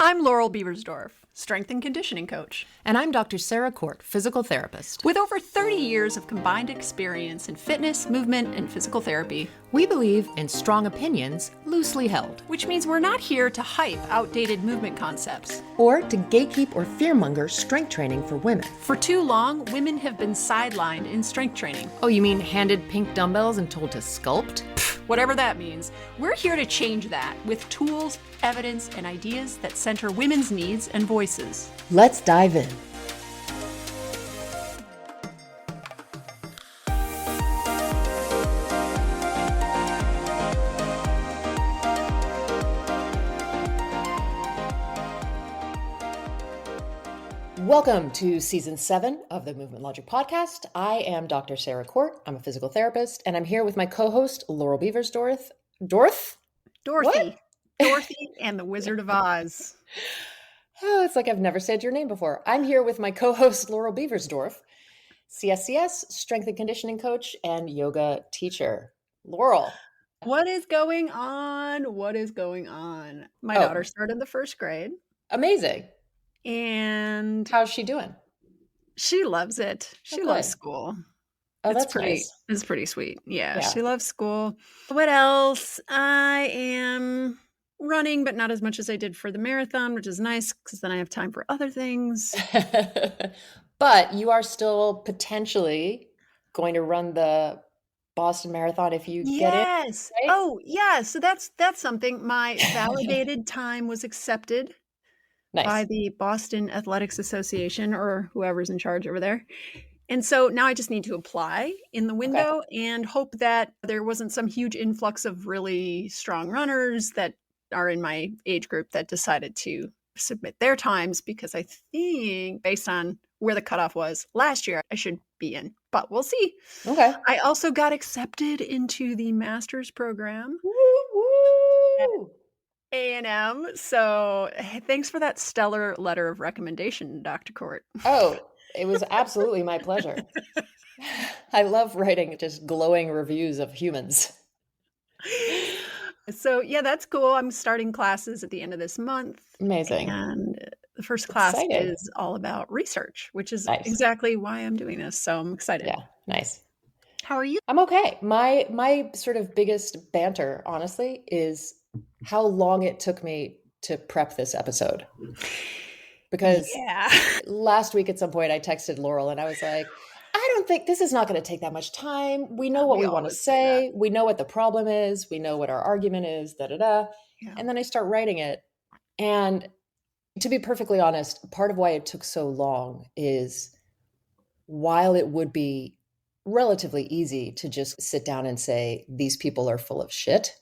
I'm Laurel Beversdorf, strength and conditioning coach. And I'm Dr. Sarah Court, physical therapist. With over 30 years of combined experience in fitness, movement, and physical therapy, we believe in strong opinions, loosely held. Which means we're not here to hype outdated movement concepts. Or to gatekeep or fearmonger strength training for women. For too long, women have been sidelined in strength training. Oh, you mean handed pink dumbbells and told to sculpt? Whatever that means, we're here to change that with tools, evidence, and ideas that center women's needs and voices. Let's dive in. Welcome to Season 7 of the Movement Logic Podcast. I am Dr. Sarah Court. I'm a physical therapist, and I'm here with my co-host, Laurel Beversdorf. Dorothy. What? Dorothy and the Wizard of Oz. Oh, it's like I've never said your name before. I'm here with my co-host, Laurel Beversdorf, CSCS, strength and conditioning coach, and yoga teacher. Laurel. What is going on? My daughter started the first grade. Amazing. And how's she doing? She loves it. She loves school. Oh, that's nice. It's pretty sweet. Yeah, she loves school. What else? I am running, but not as much as I did for the marathon, which is nice because then I have time for other things. But you are still potentially going to run the Boston Marathon if you get it. Yes. Right? Oh, yeah. So that's something. My validated time was accepted. Nice. By the Boston Athletics Association or whoever's in charge over there. And so now I just need to apply in the window and hope that there wasn't some huge influx of really strong runners that are in my age group that decided to submit their times, because I think based on where the cutoff was last year, I should be in, but we'll see. Okay. I also got accepted into the master's program. Woo! A&M. So thanks for that stellar letter of recommendation, Dr. Court. Oh, it was absolutely my pleasure. I love writing just glowing reviews of humans. So yeah, that's cool. I'm starting classes at the end of this month. Amazing. And the first class is all about research, which is exactly why I'm doing this. So I'm excited. Yeah, nice. How are you? I'm okay. My sort of biggest banter, honestly, is how long it took me to prep this episode. Because last week at some point I texted Laurel and I was like, I don't think this is not going to take that much time. We know what we want to say. We know what the problem is. We know what our argument is, Yeah. And then I start writing it. And to be perfectly honest, part of why it took so long is while it would be relatively easy to just sit down and say, these people are full of shit.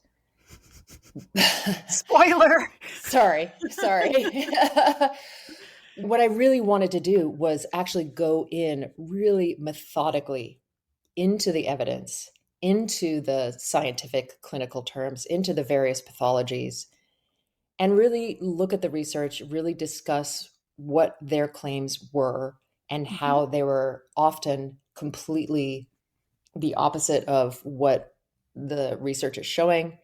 Spoiler. Sorry. What I really wanted to do was actually go in really methodically into the evidence, into the scientific clinical terms, into the various pathologies, and really look at the research, really discuss what their claims were and how they were often completely the opposite of what the research is showing.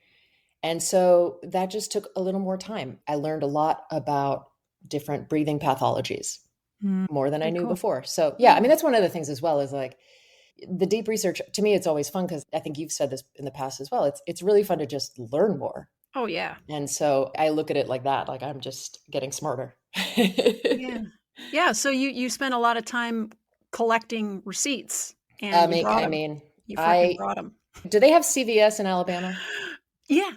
And so that just took a little more time. I learned a lot about different breathing pathologies, more than I knew before. So yeah, I mean, that's one of the things as well, is like the deep research. To me, it's always fun because I think you've said this in the past as well. It's really fun to just learn more. Oh yeah. And so I look at it like that, like I'm just getting smarter. Yeah. So you spent a lot of time collecting receipts. And you fucking brought them. Do they have CVS in Alabama? Yeah.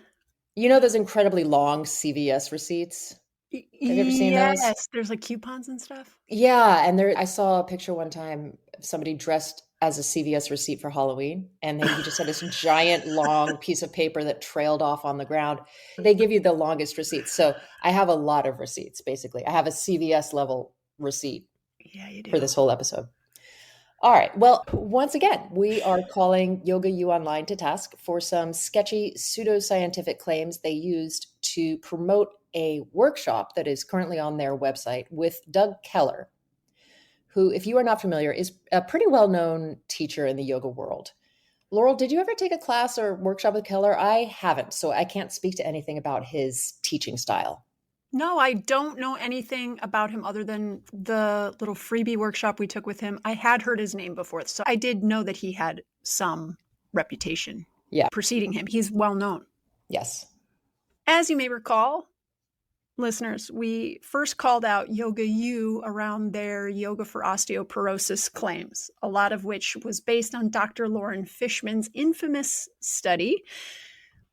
You know those incredibly long CVS receipts? Have you ever seen those? Yes, there's like coupons and stuff. Yeah, and I saw a picture one time of somebody dressed as a CVS receipt for Halloween, and he just had this giant long piece of paper that trailed off on the ground. They give you the longest receipts. So I have a lot of receipts, basically. I have a CVS level receipt for this whole episode. All right. Well, once again, we are calling YogaU Online to task for some sketchy pseudoscientific claims they used to promote a workshop that is currently on their website with Doug Keller, who, if you are not familiar, is a pretty well-known teacher in the yoga world. Laurel, did you ever take a class or workshop with Keller? I haven't, so I can't speak to anything about his teaching style. No, I don't know anything about him other than the little freebie workshop we took with him. I had heard his name before, so I did know that he had some reputation Yeah. preceding him. He's well known. Yes. As you may recall, listeners, we first called out YogaU around their yoga for osteoporosis claims, a lot of which was based on Dr. Lauren Fishman's infamous study,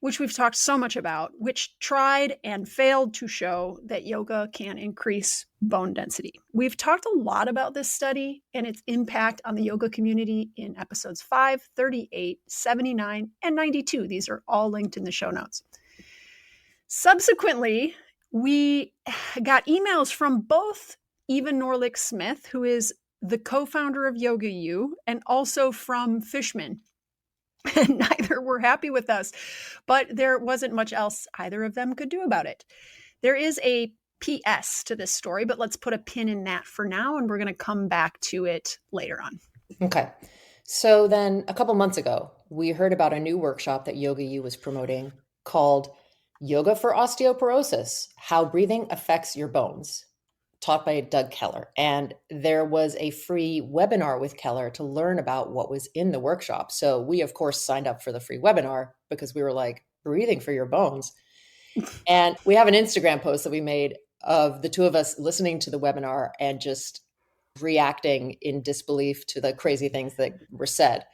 which we've talked so much about, which tried and failed to show that yoga can increase bone density. We've talked a lot about this study and its impact on the yoga community in episodes 5, 38, 79, and 92. These are all linked in the show notes. Subsequently, we got emails from both Eva Norlick Smith, who is the co-founder of YogaU, and also from Fishman. And neither were happy with us, but there wasn't much else either of them could do about it. There is a PS to this story, but let's put a pin in that for now, and we're going to come back to it later on. Okay. So then a couple months ago, we heard about a new workshop that YogaU was promoting called Yoga for Osteoporosis, How Breathing Affects Your Bones, taught by Doug Keller. And there was a free webinar with Keller to learn about what was in the workshop. So we, of course, signed up for the free webinar because we were like, breathing for your bones. And we have an Instagram post that we made of the two of us listening to the webinar and just reacting in disbelief to the crazy things that were said.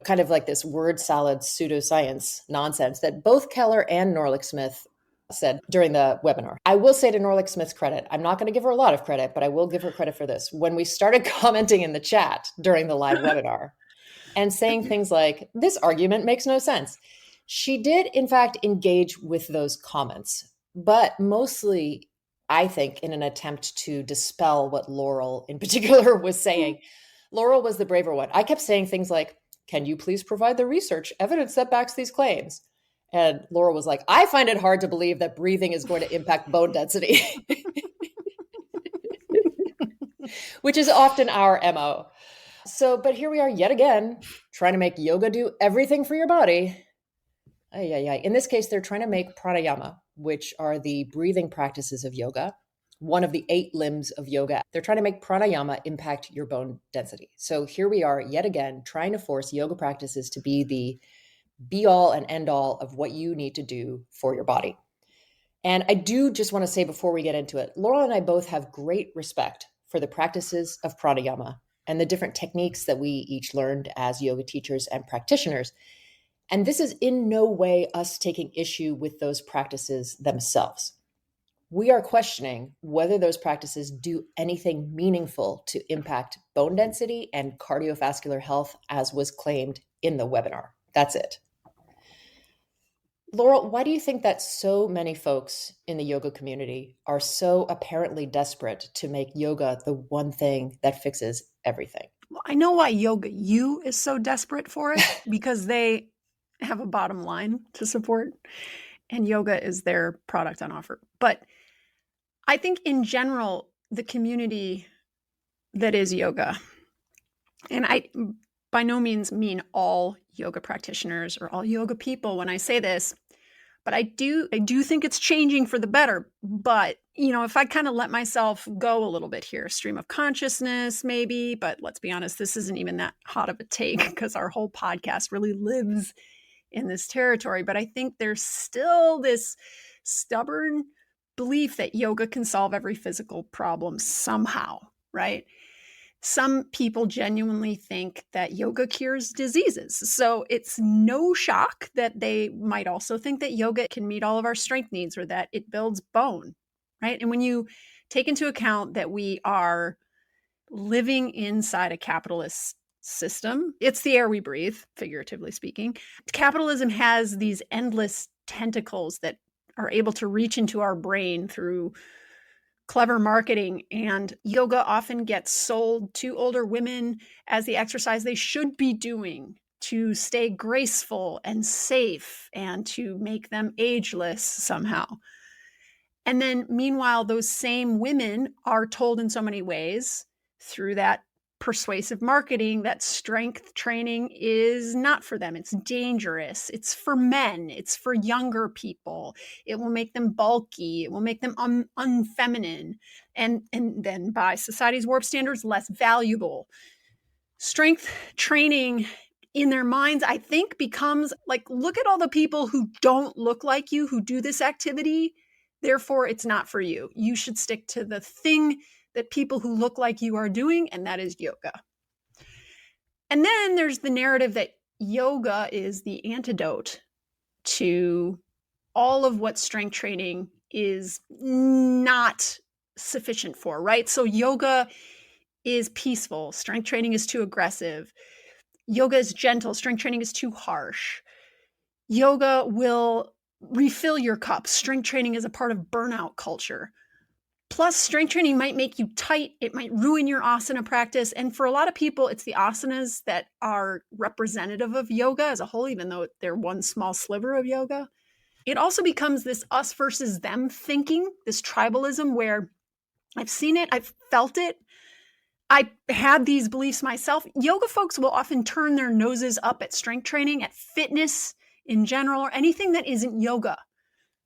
Kind of like this word salad pseudoscience nonsense that both Keller and Norlick Smith said during the webinar. I will say to Norlick Smith's credit, I'm not going to give her a lot of credit, but I will give her credit for this. When we started commenting in the chat during the live webinar and saying things like, this argument makes no sense, she did, in fact, engage with those comments, but mostly, I think, in an attempt to dispel what Laurel in particular was saying. Laurel was the braver one. I kept saying things like, can you please provide the research evidence that backs these claims? And Laurel was like, I find it hard to believe that breathing is going to impact bone density, which is often our MO. So, but here we are yet again, trying to make yoga do everything for your body. In this case, they're trying to make pranayama, which are the breathing practices of yoga, one of the 8 limbs of yoga. They're trying to make pranayama impact your bone density. So here we are yet again, trying to force yoga practices to be the be all and end all of what you need to do for your body. And I do just want to say before we get into it, Laurel and I both have great respect for the practices of pranayama and the different techniques that we each learned as yoga teachers and practitioners. And this is in no way us taking issue with those practices themselves. We are questioning whether those practices do anything meaningful to impact bone density and cardiovascular health, as was claimed in the webinar. That's it. Laurel, why do you think that so many folks in the yoga community are so apparently desperate to make yoga the one thing that fixes everything? Well, I know why YogaU is so desperate for it, because they have a bottom line to support, and yoga is their product on offer. But I think in general, the community that is yoga, and I by no means mean all yoga practitioners or all yoga people when I say this, but I do think it's changing for the better. But, if I kind of let myself go a little bit here, stream of consciousness maybe, but let's be honest, this isn't even that hot of a take because our whole podcast really lives in this territory. But I think there's still this stubborn belief that yoga can solve every physical problem somehow, right? Some people genuinely think that yoga cures diseases. So it's no shock that they might also think that yoga can meet all of our strength needs or that it builds bone, right? And when you take into account that we are living inside a capitalist system, it's the air we breathe, figuratively speaking. Capitalism has these endless tentacles that are able to reach into our brain through clever marketing, and yoga often gets sold to older women as the exercise they should be doing to stay graceful and safe and to make them ageless somehow. And then meanwhile, those same women are told in so many ways through that persuasive marketing that strength training is not for them. It's dangerous. It's for men. It's for younger people. It will make them bulky. It will make them unfeminine. And then by society's warped standards, less valuable. Strength training in their minds, I think, becomes like, look at all the people who don't look like you who do this activity. Therefore, it's not for you. You should stick to the thing that people who look like you are doing, and that is yoga. And then there's the narrative that yoga is the antidote to all of what strength training is not sufficient for, right? So yoga is peaceful. Strength training is too aggressive. Yoga is gentle. Strength training is too harsh. Yoga will refill your cup. Strength training is a part of burnout culture. Plus, strength training might make you tight. It might ruin your asana practice. And for a lot of people, it's the asanas that are representative of yoga as a whole, even though they're one small sliver of yoga. It also becomes this us versus them thinking, this tribalism where I've seen it, I've felt it, I had these beliefs myself. Yoga folks will often turn their noses up at strength training, at fitness in general, or anything that isn't yoga.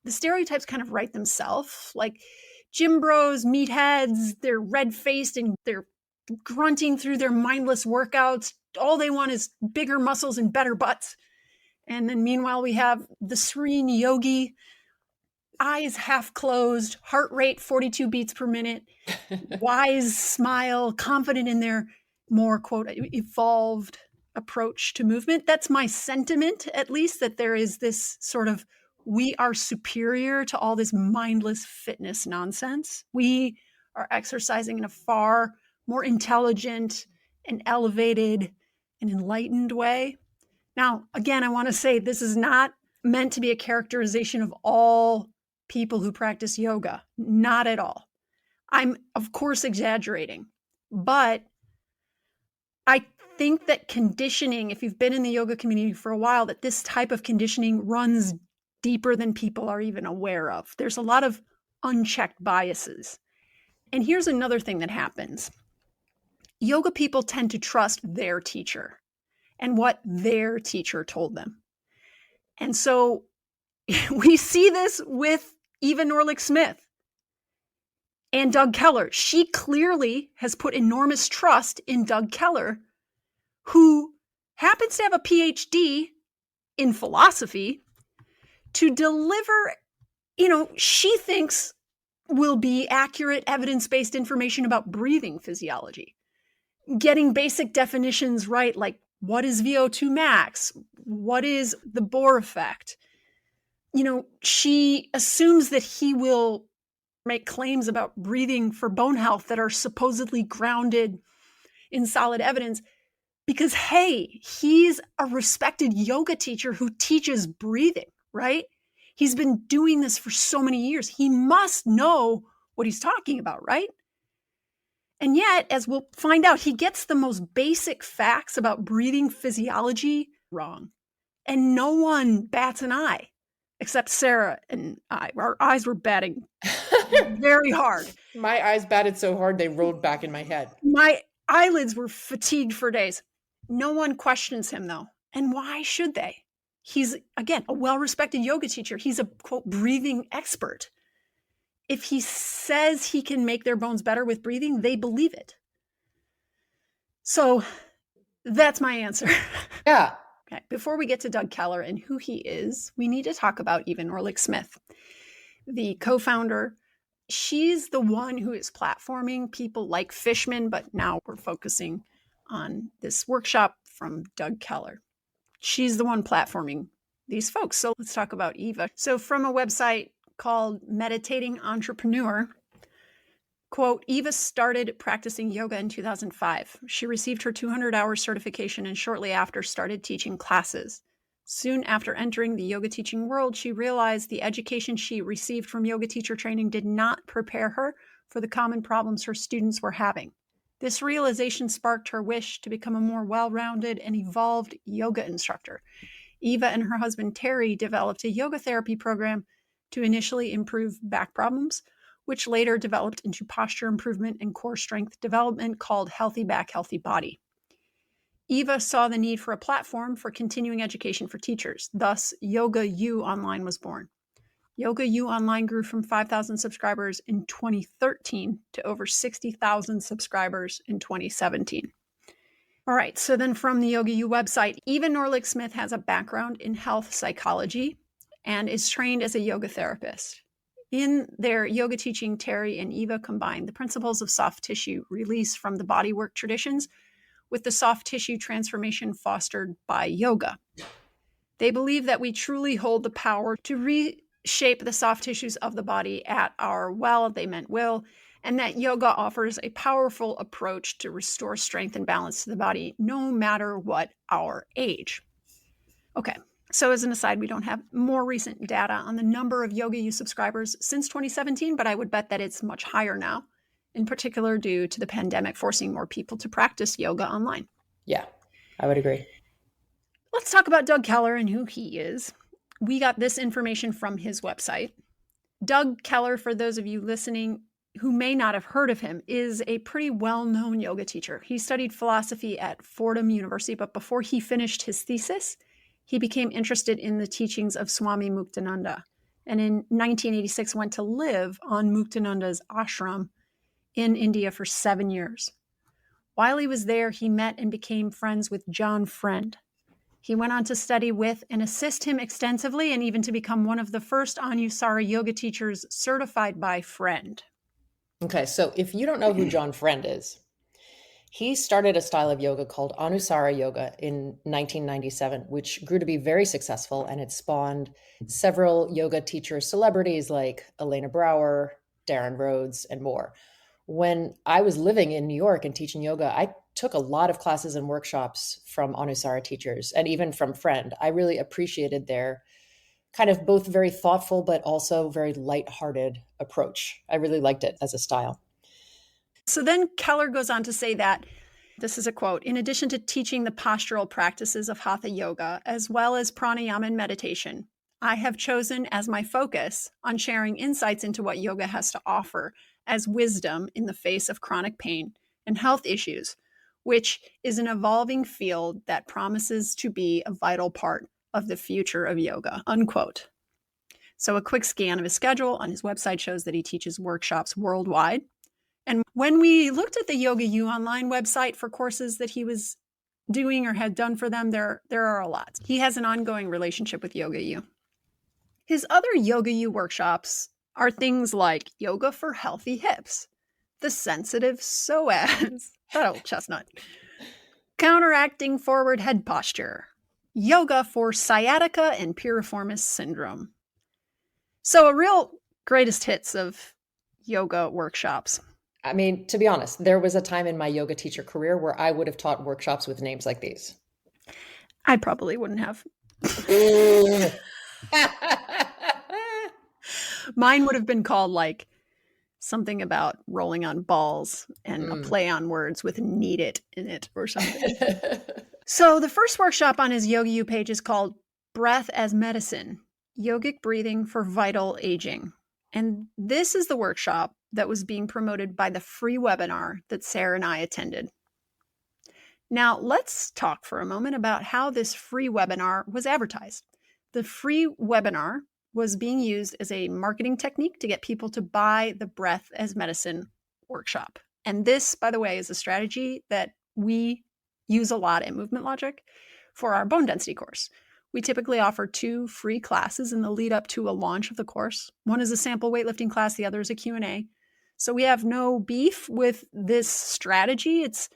The stereotypes kind of write themselves. Like gym bros, meatheads, they're red-faced and they're grunting through their mindless workouts. All they want is bigger muscles and better butts. And then meanwhile, we have the serene yogi, eyes half closed, heart rate 42 beats per minute, wise smile, confident in their more, quote, evolved approach to movement. That's my sentiment, at least, that there is this sort of, we are superior to all this mindless fitness nonsense. We are exercising in a far more intelligent and elevated and enlightened way. Now, again, I want to say this is not meant to be a characterization of all people who practice yoga. Not at all. I'm, of course, exaggerating, but I think that conditioning, if you've been in the yoga community for a while, that this type of conditioning runs deeper than people are even aware of. There's a lot of unchecked biases. And here's another thing that happens. Yoga people tend to trust their teacher and what their teacher told them. And so we see this with Eva Norlick-Smith and Doug Keller. She clearly has put enormous trust in Doug Keller, who happens to have a PhD in philosophy, to deliver, she thinks will be accurate evidence-based information about breathing physiology. Getting basic definitions right, like what is VO2 max? What is the Bohr effect? She assumes that he will make claims about breathing for bone health that are supposedly grounded in solid evidence because, hey, he's a respected yoga teacher who teaches breathing, right? He's been doing this for so many years. He must know what he's talking about, right? And yet, as we'll find out, he gets the most basic facts about breathing physiology wrong. And no one bats an eye, except Sarah and I. Our eyes were batting very hard. My eyes batted so hard they rolled back in my head. My eyelids were fatigued for days. No one questions him, though. And why should they? He's, again, a well-respected yoga teacher. He's a, quote, breathing expert. If he says he can make their bones better with breathing, they believe it. So that's my answer. Yeah. Okay. Before we get to Doug Keller and who he is, we need to talk about Eva Norlick-Smith, the co-founder. She's the one who is platforming people like Fishman, but now we're focusing on this workshop from Doug Keller. She's the one platforming these folks. So let's talk about Eva. So from a website called Meditating Entrepreneur, quote, Eva started practicing yoga in 2005. She received her 200-hour certification and shortly after started teaching classes. Soon after entering the yoga teaching world, she realized the education she received from yoga teacher training did not prepare her for the common problems her students were having. This realization sparked her wish to become a more well-rounded and evolved yoga instructor. Eva and her husband Terry developed a yoga therapy program to initially improve back problems, which later developed into posture improvement and core strength development called Healthy Back, Healthy Body. Eva saw the need for a platform for continuing education for teachers. Thus, YogaU Online was born. YogaU Online grew from 5,000 subscribers in 2013 to over 60,000 subscribers in 2017. All right, so then from the YogaU website, Eva Norlick Smith has a background in health psychology and is trained as a yoga therapist. In their yoga teaching, Terry and Eva combine the principles of soft tissue release from the bodywork traditions with the soft tissue transformation fostered by yoga. They believe that we truly hold the power to reshape the soft tissues of the body at our they meant will, and that yoga offers a powerful approach to restore strength and balance to the body, no matter what our age. Okay, so as an aside, we don't have more recent data on the number of YogaU subscribers since 2017, but I would bet that it's much higher now, in particular due to the pandemic forcing more people to practice yoga online. Yeah, I would agree. Let's talk about Doug Keller and who he is. We got this information from his website. Doug Keller, for those of you listening who may not have heard of him, is a pretty well-known yoga teacher. He studied philosophy at Fordham University, but before he finished his thesis, he became interested in the teachings of Swami Muktananda, and in 1986 went to live on Muktananda's ashram in India for 7 years. While he was there, he met and became friends with John Friend. He went on to study with and assist him extensively, and even to become one of the first Anusara yoga teachers certified by Friend. Okay, so if you don't know who John Friend is, he started a style of yoga called Anusara Yoga in 1997, which grew to be very successful, and it spawned several yoga teacher celebrities like Elena Brower, Darren Rhodes, and more. When I was living in New York and teaching yoga, I took a lot of classes and workshops from Anusara teachers and even from Friend. I really appreciated their kind of both very thoughtful, but also very lighthearted approach. I really liked it as a style. So then Keller goes on to say that, this is a quote, in addition to teaching the postural practices of Hatha Yoga, as well as pranayama and meditation, I have chosen as my focus on sharing insights into what yoga has to offer as wisdom in the face of chronic pain and health issues, which is an evolving field that promises to be a vital part of the future of yoga, unquote. So a quick scan of his schedule on his website shows that he teaches workshops worldwide. And when we looked at the YogaU Online website for courses that he was doing or had done for them, there are a lot. He has an ongoing relationship with YogaU. His other YogaU workshops are things like yoga for healthy hips, the sensitive psoas, that old chestnut, counteracting forward head posture, yoga for sciatica and piriformis syndrome. So a real greatest hits of yoga workshops. I mean, to be honest, there was a time in my yoga teacher career where I would have taught workshops with names like these. I probably wouldn't have. Mine would have been called like something about rolling on balls and a play on words with need it in it or something. So the first workshop on his YogaU page is called Breath as Medicine, Yogic Breathing for Vital Aging. And this is the workshop that was being promoted by the free webinar that Sarah and I attended. Now, let's talk for a moment about how this free webinar was advertised. The free webinar was being used as a marketing technique to get people to buy the Breath as Medicine workshop. And this, by the way, is a strategy that we use a lot at Movement Logic for our bone density course. We typically offer 2 free classes in the lead up to a launch of the course. One is a sample weightlifting class, the other is a Q&A. So we have no beef with this strategy. It's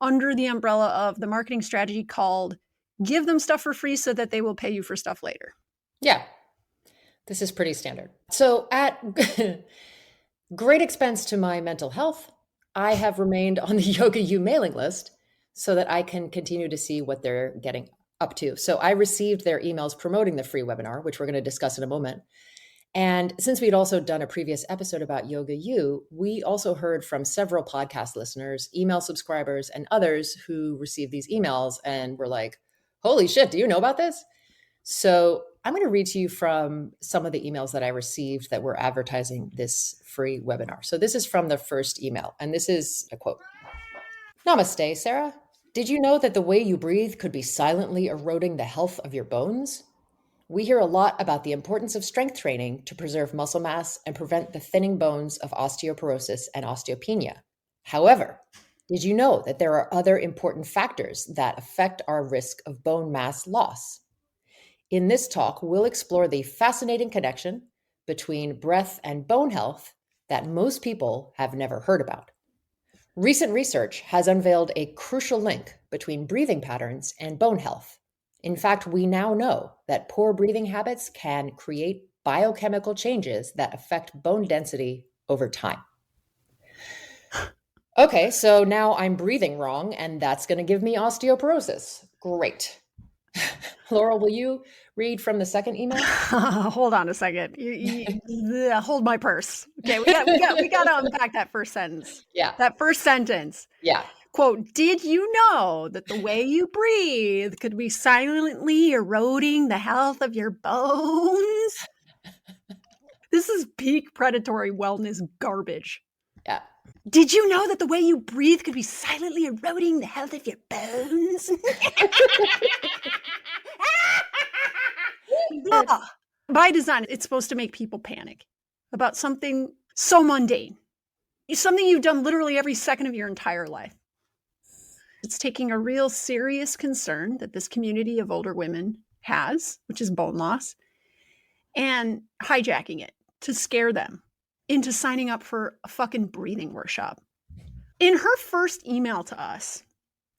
under the umbrella of the marketing strategy called give them stuff for free so that they will pay you for stuff later. Yeah, this is pretty standard. So at great expense to my mental health, I have remained on the YogaU mailing list so that I can continue to see what they're getting up to. So I received their emails promoting the free webinar, which we're going to discuss in a moment. And since we'd also done a previous episode about YogaU, we also heard from several podcast listeners, email subscribers, and others who received these emails and were like, holy shit, do you know about this? So I'm going to read to you from some of the emails that I received that were advertising this free webinar. So this is from the first email, and this is a quote. Namaste, Sarah. Did you know that the way you breathe could be silently eroding the health of your bones? We hear a lot about the importance of strength training to preserve muscle mass and prevent the thinning bones of osteoporosis and osteopenia. However, did you know that there are other important factors that affect our risk of bone mass loss? In this talk, we'll explore the fascinating connection between breath and bone health that most people have never heard about. Recent research has unveiled a crucial link between breathing patterns and bone health. In fact, we now know that poor breathing habits can create biochemical changes that affect bone density over time. Okay, so now I'm breathing wrong, and that's going to give me osteoporosis. Great. Laurel, will you read from the second email? Hold on a second. Hold my purse. Okay, we got to unpack that first sentence. Yeah. That first sentence. Yeah. Quote, did you know that the way you breathe could be silently eroding the health of your bones? This is peak predatory wellness garbage. Yeah. Did you know that the way you breathe could be silently eroding the health of your bones? By design, it's supposed to make people panic about something so mundane. It's something you've done literally every second of your entire life. It's taking a real serious concern that this community of older women has, which is bone loss, and hijacking it to scare them into signing up for a fucking breathing workshop. In her first email to us,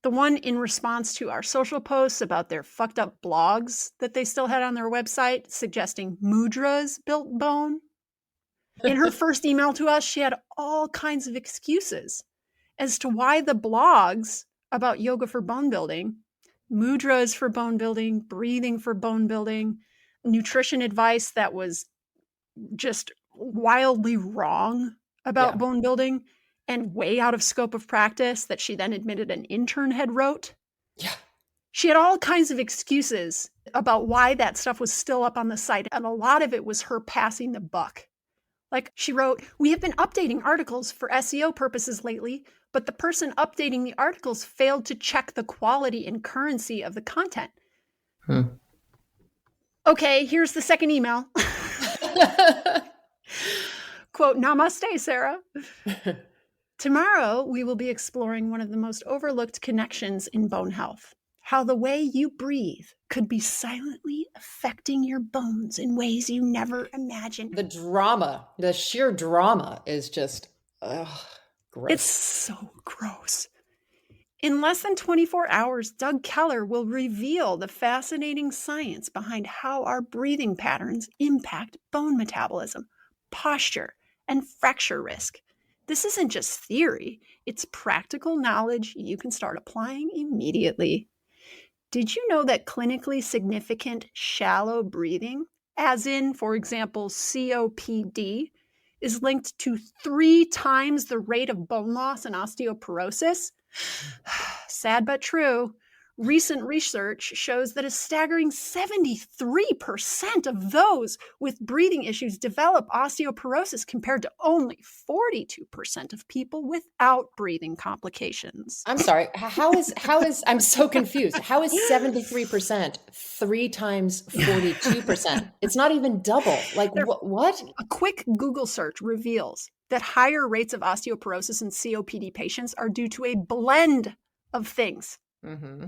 the one in response to our social posts about their fucked up blogs that they still had on their website suggesting mudras built bone, in her first email to us, she had all kinds of excuses as to why the blogs about yoga for bone building, mudras for bone building, breathing for bone building, nutrition advice that was just wildly wrong about bone building and way out of scope of practice that she then admitted an intern had wrote. Yeah. She had all kinds of excuses about why that stuff was still up on the site, and a lot of it was her passing the buck. Like she wrote, we have been updating articles for SEO purposes lately, but the person updating the articles failed to check the quality and currency of the content. Okay, here's the second email. Quote, namaste, Sarah. Tomorrow, we will be exploring one of the most overlooked connections in bone health, how the way you breathe could be silently affecting your bones in ways you never imagined. The drama, the sheer drama is just gross. It's so gross. In less than 24 hours, Doug Keller will reveal the fascinating science behind how our breathing patterns impact bone metabolism, posture, and fracture risk. This isn't just theory, it's practical knowledge you can start applying immediately. Did you know that clinically significant shallow breathing, as in, for example, COPD, is linked to 3 times the rate of bone loss and osteoporosis? Sad but true. Recent research shows that a staggering 73% of those with breathing issues develop osteoporosis compared to only 42% of people without breathing complications. I'm sorry. How is I'm so confused. How is 73% 3 times 42%? It's not even double. Like what? A quick Google search reveals that higher rates of osteoporosis in COPD patients are due to a blend of things.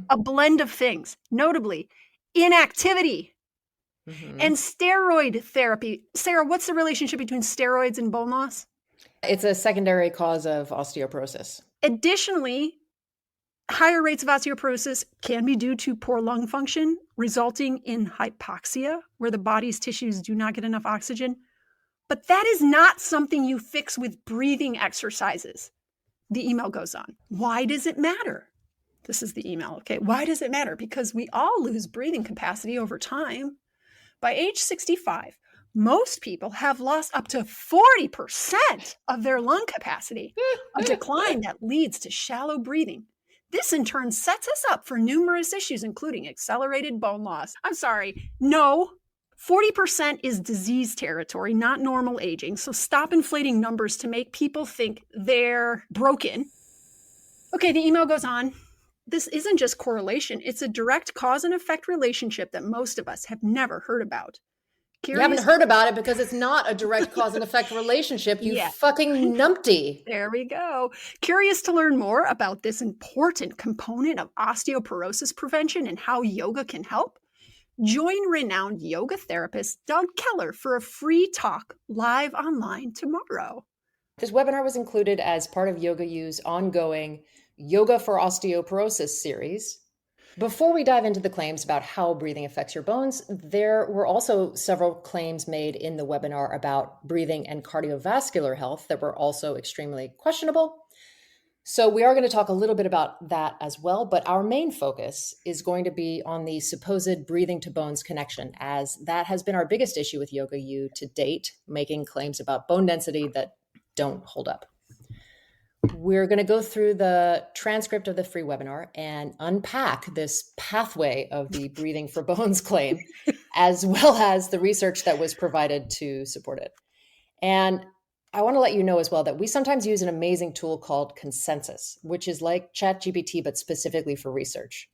A blend of things, notably inactivity and steroid therapy. Sarah, what's the relationship between steroids and bone loss? It's a secondary cause of osteoporosis. Additionally, higher rates of osteoporosis can be due to poor lung function, resulting in hypoxia, where the body's tissues do not get enough oxygen. But that is not something you fix with breathing exercises. The email goes on. Why does it matter? This is the email, okay? Why does it matter? Because we all lose breathing capacity over time. By age 65, most people have lost up to 40% of their lung capacity, a decline that leads to shallow breathing. This in turn sets us up for numerous issues, including accelerated bone loss. I'm sorry, no, 40% is disease territory, not normal aging. So stop inflating numbers to make people think they're broken. Okay, the email goes on. This isn't just correlation, it's a direct cause and effect relationship that most of us have never heard about. You haven't heard about it because it's not a direct cause and effect relationship, you fucking numpty. There we go. Curious to learn more about this important component of osteoporosis prevention and how yoga can help? Join renowned yoga therapist Doug Keller for a free talk live online tomorrow. This webinar was included as part of YogaU's ongoing Yoga for Osteoporosis series. Before we dive into the claims about how breathing affects your bones, there were also several claims made in the webinar about breathing and cardiovascular health that were also extremely questionable. So we are going to talk a little bit about that as well, but our main focus is going to be on the supposed breathing to bones connection, as that has been our biggest issue with YogaU to date, making claims about bone density that don't hold up. We're going to go through the transcript of the free webinar and unpack this pathway of the breathing for bones claim, as well as the research that was provided to support it. And I want to let you know as well that we sometimes use an amazing tool called Consensus, which is like ChatGPT, but specifically for research.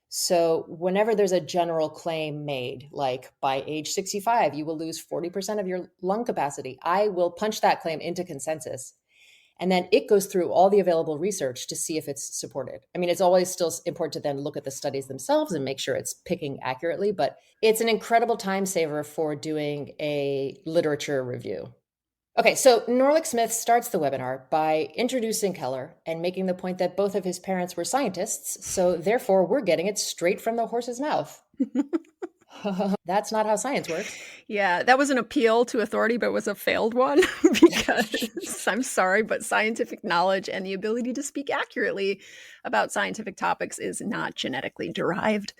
So whenever there's a general claim made, like by age 65, you will lose 40% of your lung capacity, I will punch that claim into Consensus. And then it goes through all the available research to see if it's supported. I mean, it's always still important to then look at the studies themselves and make sure it's picking accurately, but it's an incredible time saver for doing a literature review. Okay, so Norlick Smith starts the webinar by introducing Keller and making the point that both of his parents were scientists, so therefore we're getting it straight from the horse's mouth. That's not how science works. Yeah, that was an appeal to authority, but was a failed one because I'm sorry, but scientific knowledge and the ability to speak accurately about scientific topics is not genetically derived.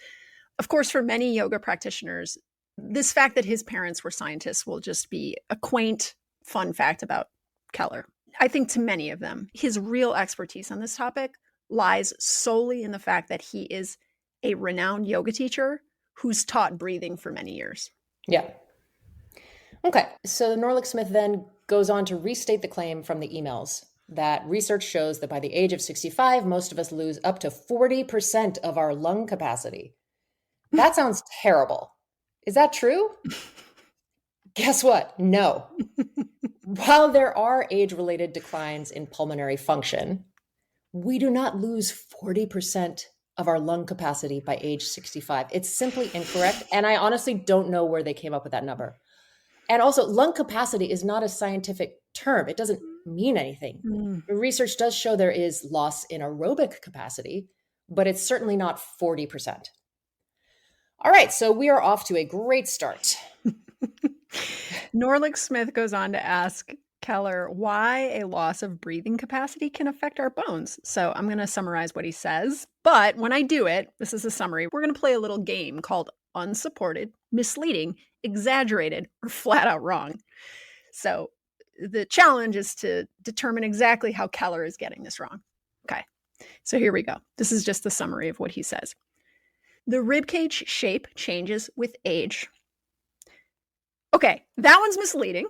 Of course, for many yoga practitioners, this fact that his parents were scientists will just be a quaint, fun fact about Keller. I think to many of them, his real expertise on this topic lies solely in the fact that he is a renowned yoga teacher who's taught breathing for many years. Yeah. Okay, so Norlick Smith then goes on to restate the claim from the emails that research shows that by the age of 65, most of us lose up to 40% of our lung capacity. That sounds terrible. Is that true? Guess what? No. While there are age-related declines in pulmonary function, we do not lose 40% of our lung capacity by age 65. It's simply incorrect. And I honestly don't know where they came up with that number. And also, lung capacity is not a scientific term. It doesn't mean anything. Research does show there is loss in aerobic capacity, but it's certainly not 40%. All right, so we are off to a great start. Norlick Smith goes on to ask Keller why a loss of breathing capacity can affect our bones. So I'm going to summarize what he says. But when I do it, this is a summary, we're going to play a little game called unsupported, misleading, exaggerated, or flat out wrong. So the challenge is to determine exactly how Keller is getting this wrong. Okay, so here we go. This is just the summary of what he says. The ribcage shape changes with age. Okay, that one's misleading.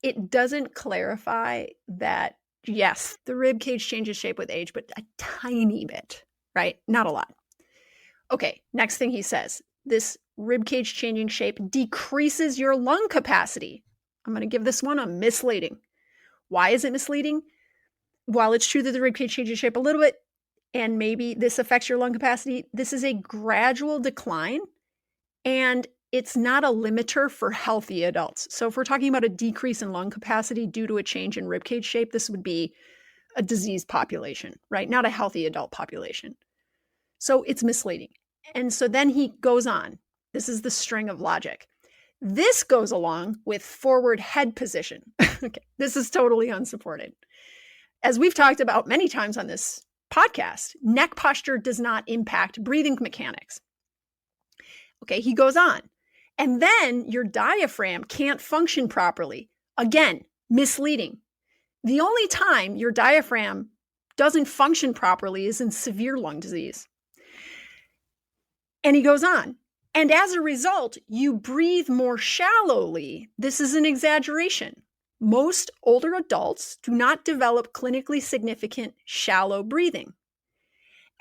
It doesn't clarify that, yes, the rib cage changes shape with age, but a tiny bit, right? Not a lot. Okay, next thing he says, this rib cage changing shape decreases your lung capacity. I'm going to give this one a misleading. Why is it misleading? While it's true that the rib cage changes shape a little bit, and maybe this affects your lung capacity, this is a gradual decline, and it's not a limiter for healthy adults. So if we're talking about a decrease in lung capacity due to a change in ribcage shape, this would be a diseased population, right? Not a healthy adult population. So it's misleading. And so then he goes on. This is the string of logic. This goes along with forward head position. Okay, this is totally unsupported. As we've talked about many times on this podcast, neck posture does not impact breathing mechanics. Okay, he goes on. And then your diaphragm can't function properly. Again, misleading. The only time your diaphragm doesn't function properly is in severe lung disease. And he goes on. And as a result, you breathe more shallowly. This is an exaggeration. Most older adults do not develop clinically significant shallow breathing.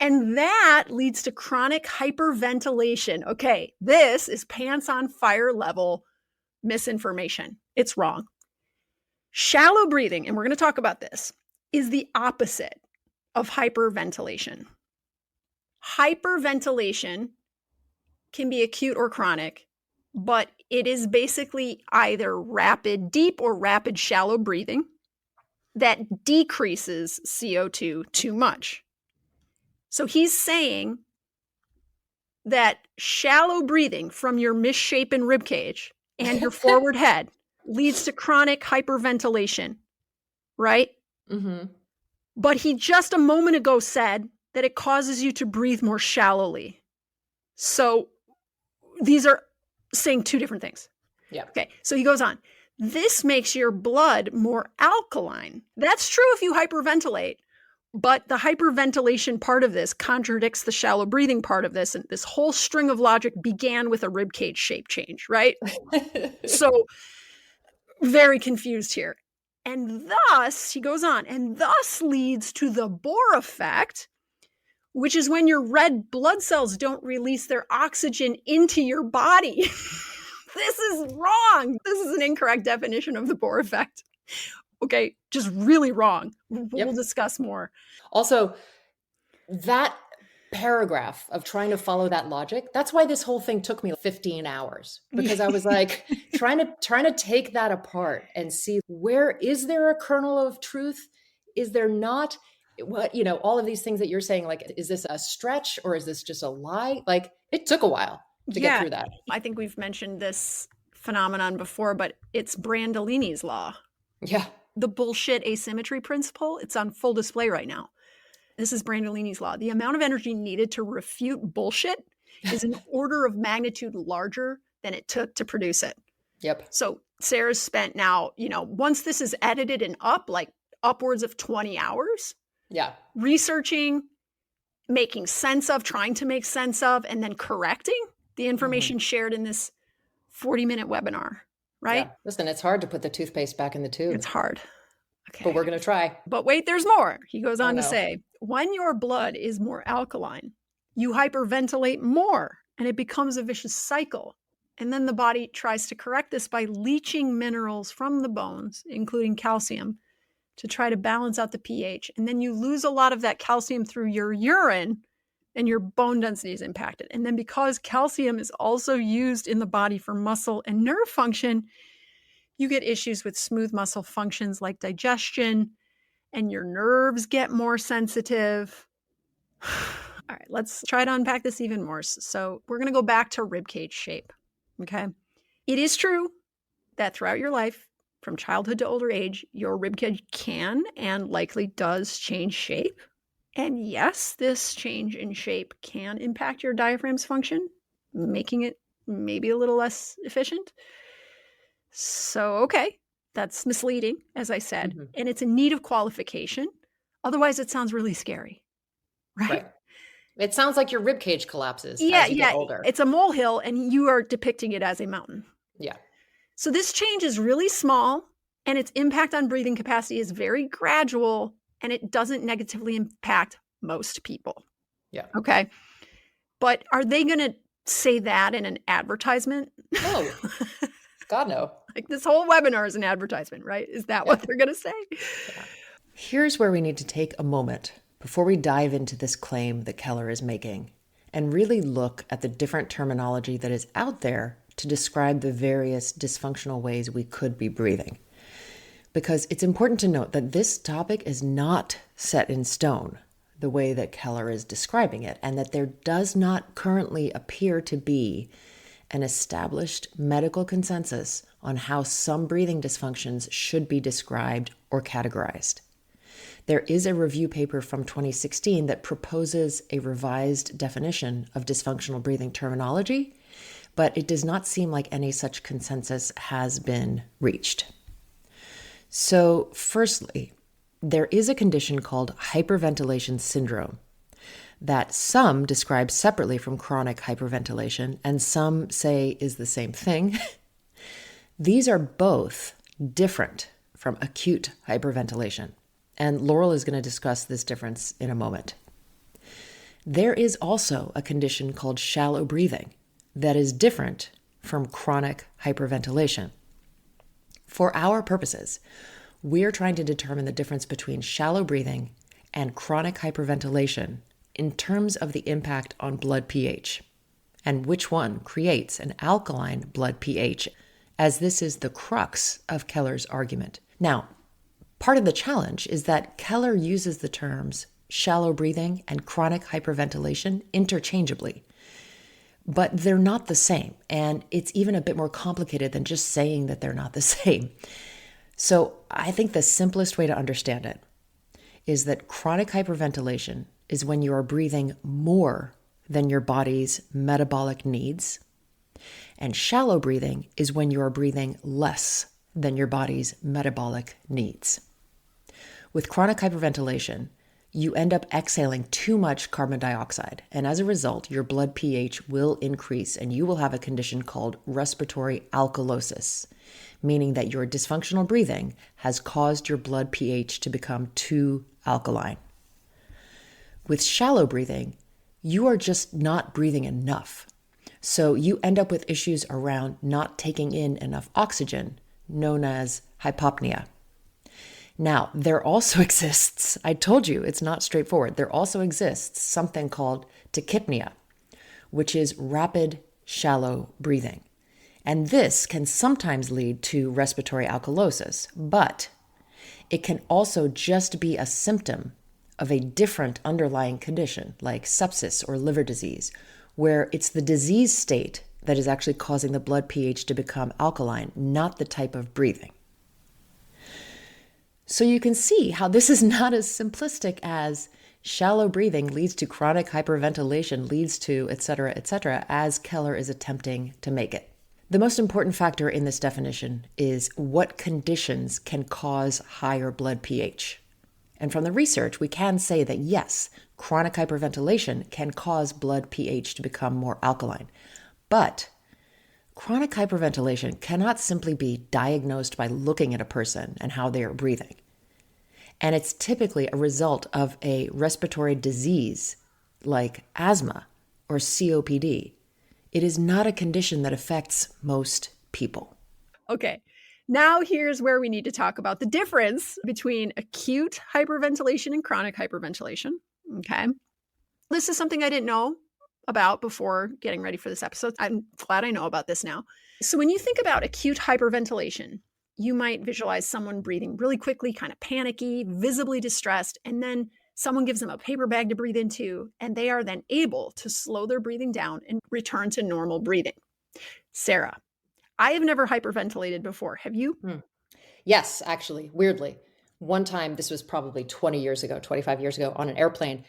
And that leads to chronic hyperventilation. Okay, this is pants on fire level misinformation. It's wrong. Shallow breathing, and we're going to talk about this, is the opposite of hyperventilation. Hyperventilation can be acute or chronic, but it is basically either rapid deep or rapid shallow breathing that decreases CO2 too much. So he's saying that shallow breathing from your misshapen rib cage and your forward head leads to chronic hyperventilation, right? Mm-hmm. But he just a moment ago said that it causes you to breathe more shallowly. So these are saying two different things. Yeah. Okay, so he goes on. This makes your blood more alkaline. That's true if you hyperventilate, but the hyperventilation part of this contradicts the shallow breathing part of this. And this whole string of logic began with a ribcage shape change, right? So very confused here. And thus, he goes on, and thus leads to the Bohr effect, which is when your red blood cells don't release their oxygen into your body. This is wrong. This is an incorrect definition of the Bohr effect. Okay, just really wrong. We'll discuss more. Also, that paragraph of trying to follow that logic, that's why this whole thing took me 15 hours, because I was like trying to take that apart and see, where is there a kernel of truth? Is there not? What, all of these things that you're saying, like, is this a stretch or is this just a lie? Like, it took a while to get through that. I think we've mentioned this phenomenon before, but it's Brandolini's law. Yeah. The bullshit asymmetry principle. It's on full display right now. This is Brandolini's law. The amount of energy needed to refute bullshit is an order of magnitude larger than it took to produce it. Yep. So Sarah's spent now, once this is edited and up, like upwards of 20 hours. Yeah. Researching, making sense of, trying to make sense of, and then correcting the information shared in this 40-minute webinar, right? Yeah. Listen, it's hard to put the toothpaste back in the tube. It's hard. Okay. But we're going to try. But wait, there's more. He goes on to say, when your blood is more alkaline, you hyperventilate more, and it becomes a vicious cycle. And then the body tries to correct this by leaching minerals from the bones, including calcium, to try to balance out the pH. And then you lose a lot of that calcium through your urine, and your bone density is impacted. And then because calcium is also used in the body for muscle and nerve function, you get issues with smooth muscle functions like digestion, and your nerves get more sensitive. All right, let's try to unpack this even more. So we're going to go back to ribcage shape, okay? It is true that throughout your life, from childhood to older age, your ribcage can and likely does change shape. And yes, this change in shape can impact your diaphragm's function, making it maybe a little less efficient. So, okay, that's misleading, as I said, and it's in need of qualification. Otherwise, it sounds really scary, right? It sounds like your ribcage collapses as you get older. It's a molehill, and you are depicting it as a mountain. Yeah. So this change is really small, and its impact on breathing capacity is very gradual, and it doesn't negatively impact most people. Yeah. Okay. But are they going to say that in an advertisement? No. God, no. Like, this whole webinar is an advertisement, right? Is that what they're going to say? Yeah. Here's where we need to take a moment before we dive into this claim that Keller is making and really look at the different terminology that is out there to describe the various dysfunctional ways we could be breathing. Because it's important to note that this topic is not set in stone the way that Keller is describing it, and that there does not currently appear to be an established medical consensus on how some breathing dysfunctions should be described or categorized. There is a review paper from 2016 that proposes a revised definition of dysfunctional breathing terminology, but it does not seem like any such consensus has been reached. So, firstly, there is a condition called hyperventilation syndrome. that some describe separately from chronic hyperventilation and some say is the same thing. These are both different from acute hyperventilation, and Laurel is going to discuss this difference in a moment. There is also a condition called shallow breathing that is different from chronic hyperventilation. For our purposes, we are trying to determine the difference between shallow breathing and chronic hyperventilation in terms of the impact on blood pH, and which one creates an alkaline blood pH, as this is the crux of Keller's argument. Now, part of the challenge is that Keller uses the terms shallow breathing and chronic hyperventilation interchangeably, but they're not the same, and it's even a bit more complicated than just saying that they're not the same. So I think the simplest way to understand it is that chronic hyperventilation is when you are breathing more than your body's metabolic needs, and shallow breathing is when you are breathing less than your body's metabolic needs. With chronic hyperventilation, you end up exhaling too much carbon dioxide, and as a result, your blood pH will increase, and you will have a condition called respiratory alkalosis, meaning that your dysfunctional breathing has caused your blood pH to become too alkaline. With shallow breathing, you are just not breathing enough. So you end up with issues around not taking in enough oxygen, known as hypopnea. Now, there also exists, I told you it's not straightforward, there also exists something called tachypnea, which is rapid, shallow breathing. And this can sometimes lead to respiratory alkalosis, but it can also just be a symptom of a different underlying condition, like sepsis or liver disease, where it's the disease state that is actually causing the blood pH to become alkaline, not the type of breathing. So you can see how this is not as simplistic as shallow breathing leads to chronic hyperventilation, leads to, etc., as Keller is attempting to make it. The most important factor in this definition is what conditions can cause higher blood pH. And from the research, we can say that yes, chronic hyperventilation can cause blood pH to become more alkaline. But chronic hyperventilation cannot simply be diagnosed by looking at a person and how they are breathing. And it's typically a result of a respiratory disease like asthma or COPD. It is not a condition that affects most people. Okay. Now here's where we need to talk about the difference between acute hyperventilation and chronic hyperventilation. Okay. This is something I didn't know about before getting ready for this episode. I'm glad I know about this now. So when you think about acute hyperventilation, you might visualize someone breathing really quickly, kind of panicky, visibly distressed, and then someone gives them a paper bag to breathe into, and they are then able to slow their breathing down and return to normal breathing. Sarah, I have never hyperventilated before. Have you? Yes, actually, weirdly. One time, this was probably 20 years ago, 25 years ago, on an airplane.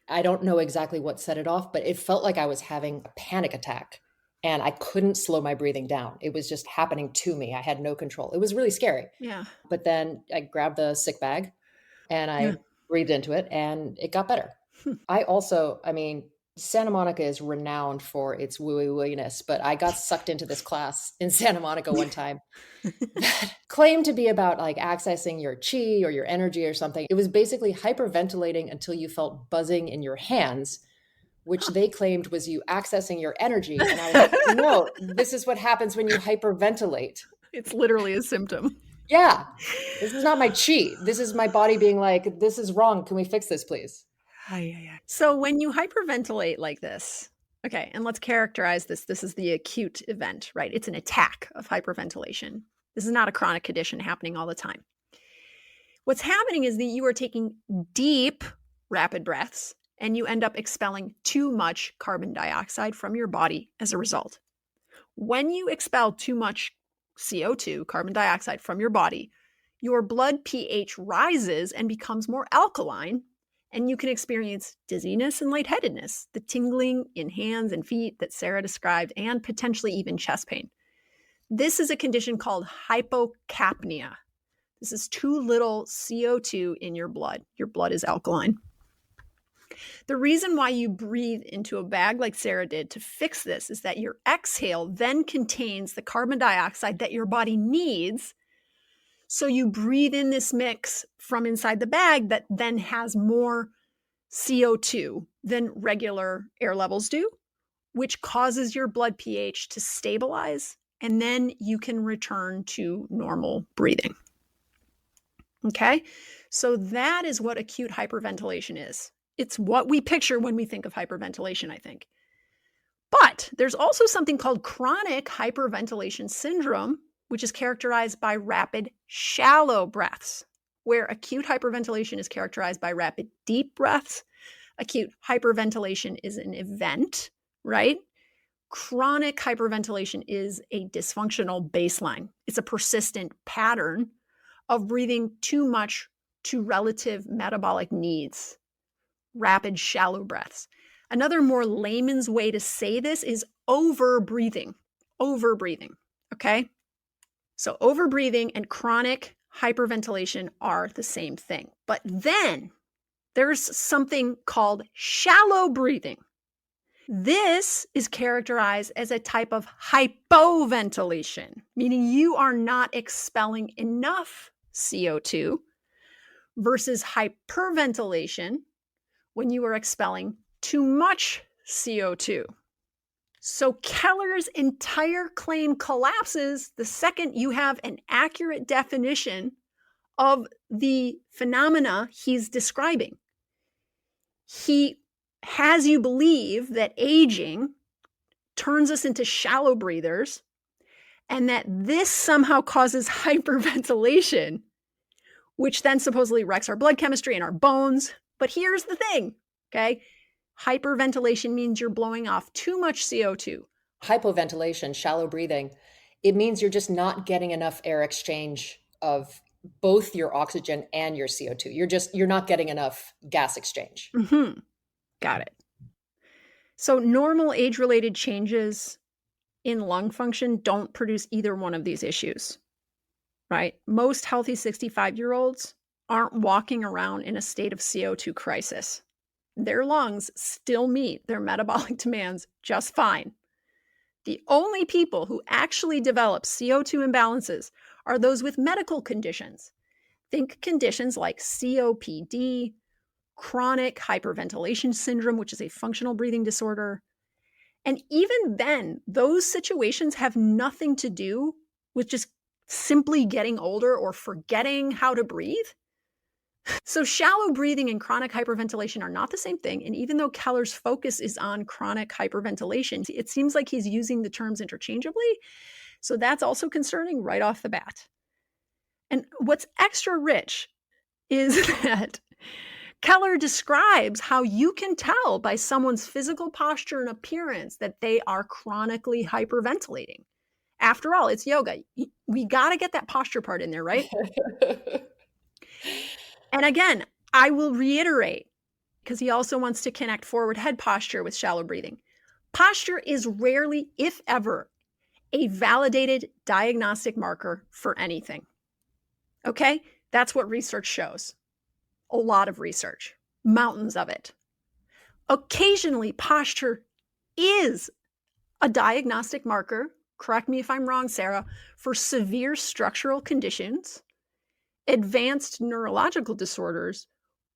I don't know exactly what set it off, but it felt like I was having a panic attack and I couldn't slow my breathing down. It was just happening to me. I had no control. It was really scary. Yeah. But then I grabbed the sick bag and I breathed into it and it got better. Santa Monica is renowned for its woo-woo-ness, but I got sucked into this class in Santa Monica one time that claimed to be about like accessing your chi or your energy or something. It was basically hyperventilating until you felt buzzing in your hands, which they claimed was you accessing your energy. And I was like, no, this is what happens when you hyperventilate. It's literally a symptom. Yeah, this is not my chi. This is my body being like, this is wrong. Can we fix this, please? So when you hyperventilate like this, okay, and let's characterize this. This is the acute event, right? It's an attack of hyperventilation. This is not a chronic condition happening all the time. What's happening is that you are taking deep, rapid breaths, and you end up expelling too much carbon dioxide from your body as a result. When you expel too much CO2, carbon dioxide, from your body, your blood pH rises and becomes more alkaline, and you can experience dizziness and lightheadedness, the tingling in hands and feet that Sarah described, and potentially even chest pain. This is a condition called hypocapnia. This is too little CO2 in your blood. Your blood is alkaline. The reason why you breathe into a bag like Sarah did to fix this is that your exhale then contains the carbon dioxide that your body needs. So you breathe in this mix from inside the bag that then has more CO2 than regular air levels do, which causes your blood pH to stabilize, and then you can return to normal breathing. Okay? So that is what acute hyperventilation is. It's what we picture when we think of hyperventilation, I think. But there's also something called chronic hyperventilation syndrome, which is characterized by rapid, shallow breaths, where acute hyperventilation is characterized by rapid, deep breaths. Acute hyperventilation is an event, right? Chronic hyperventilation is a dysfunctional baseline. It's a persistent pattern of breathing too much to relative metabolic needs, rapid, shallow breaths. Another more layman's way to say this is overbreathing. Overbreathing, okay? So overbreathing and chronic hyperventilation are the same thing. But then there's something called shallow breathing. This is characterized as a type of hypoventilation, meaning you are not expelling enough CO2, versus hyperventilation, when you are expelling too much CO2. So Keller's entire claim collapses the second you have an accurate definition of the phenomena he's describing. He has you believe that aging turns us into shallow breathers and that this somehow causes hyperventilation, which then supposedly wrecks our blood chemistry and our bones. But here's the thing, okay? Hyperventilation means you're blowing off too much CO2. Hypoventilation, shallow breathing, it means you're just not getting enough air exchange of both your oxygen and your CO2. You're not getting enough gas exchange. Mm-hmm. Got it. So normal age-related changes in lung function don't produce either one of these issues, right? Most healthy 65-year-olds aren't walking around in a state of CO2 crisis. Their lungs still meet their metabolic demands just fine. The only people who actually develop CO2 imbalances are those with medical conditions. Think conditions like COPD, chronic hyperventilation syndrome, which is a functional breathing disorder. And even then, those situations have nothing to do with just simply getting older or forgetting how to breathe. So shallow breathing and chronic hyperventilation are not the same thing. And even though Keller's focus is on chronic hyperventilation, it seems like he's using the terms interchangeably. So that's also concerning right off the bat. And what's extra rich is that Keller describes how you can tell by someone's physical posture and appearance that they are chronically hyperventilating. After all, it's yoga. We got to get that posture part in there, right? And again, I will reiterate, because he also wants to connect forward head posture with shallow breathing. Posture is rarely, if ever, a validated diagnostic marker for anything. Okay? That's what research shows. A lot of research, mountains of it. Occasionally, posture is a diagnostic marker, correct me if I'm wrong, Sarah, for severe structural conditions, advanced neurological disorders,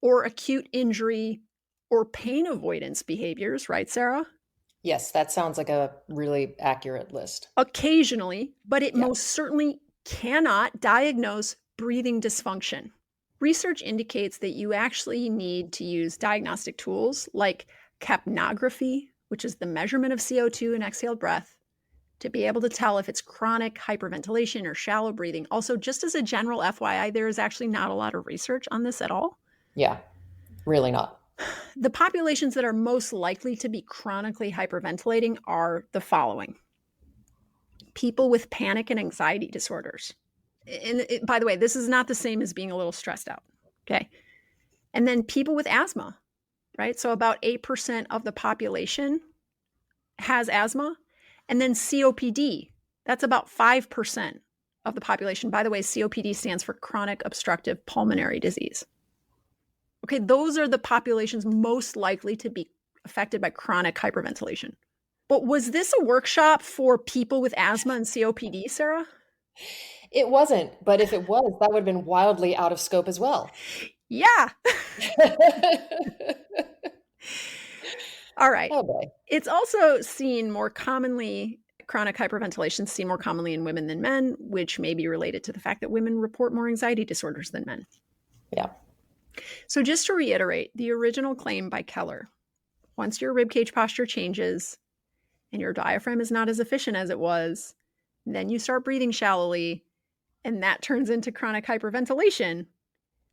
or acute injury or pain avoidance behaviors, right, Sarah? Yes, that sounds like a really accurate list. Occasionally, but it most certainly cannot diagnose breathing dysfunction. Research indicates that you actually need to use diagnostic tools like capnography, which is the measurement of CO2 in exhaled breath, to be able to tell if it's chronic hyperventilation or shallow breathing. Also, just as a general FYI, there is actually not a lot of research on this at all. Yeah, really not. The populations that are most likely to be chronically hyperventilating are the following: people with panic and anxiety disorders. And by the way, this is not the same as being a little stressed out. Okay. And then people with asthma, right? So about 8% of the population has asthma. And then COPD, that's about 5% of the population. By the way, COPD stands for chronic obstructive pulmonary disease. Okay, those are the populations most likely to be affected by chronic hyperventilation. But was this a workshop for people with asthma and COPD, Sarah? It wasn't, but if it was, that would have been wildly out of scope as well. Yeah. All right. Oh boy. It's also seen more commonly, chronic hyperventilation is seen more commonly in women than men, which may be related to the fact that women report more anxiety disorders than men. Yeah. So just to reiterate, the original claim by Keller, once your ribcage posture changes and your diaphragm is not as efficient as it was, then you start breathing shallowly, and that turns into chronic hyperventilation.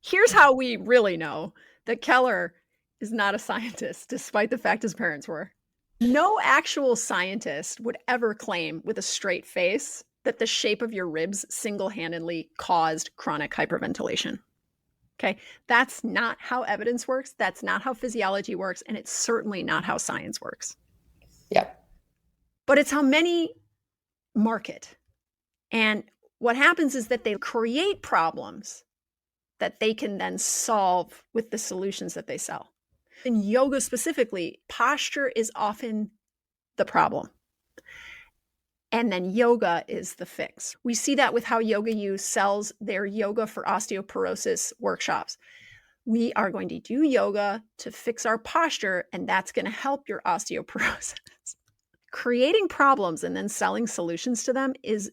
Here's how we really know that Keller is not a scientist, despite the fact his parents were. No actual scientist would ever claim with a straight face that the shape of your ribs single-handedly caused chronic hyperventilation. Okay, that's not how evidence works. That's not how physiology works. And it's certainly not how science works. Yeah. But it's how many market. And what happens is that they create problems that they can then solve with the solutions that they sell. In yoga specifically, posture is often the problem. And then yoga is the fix. We see that with how YogaU sells their yoga for osteoporosis workshops. We are going to do yoga to fix our posture, and that's going to help your osteoporosis. Creating problems and then selling solutions to them is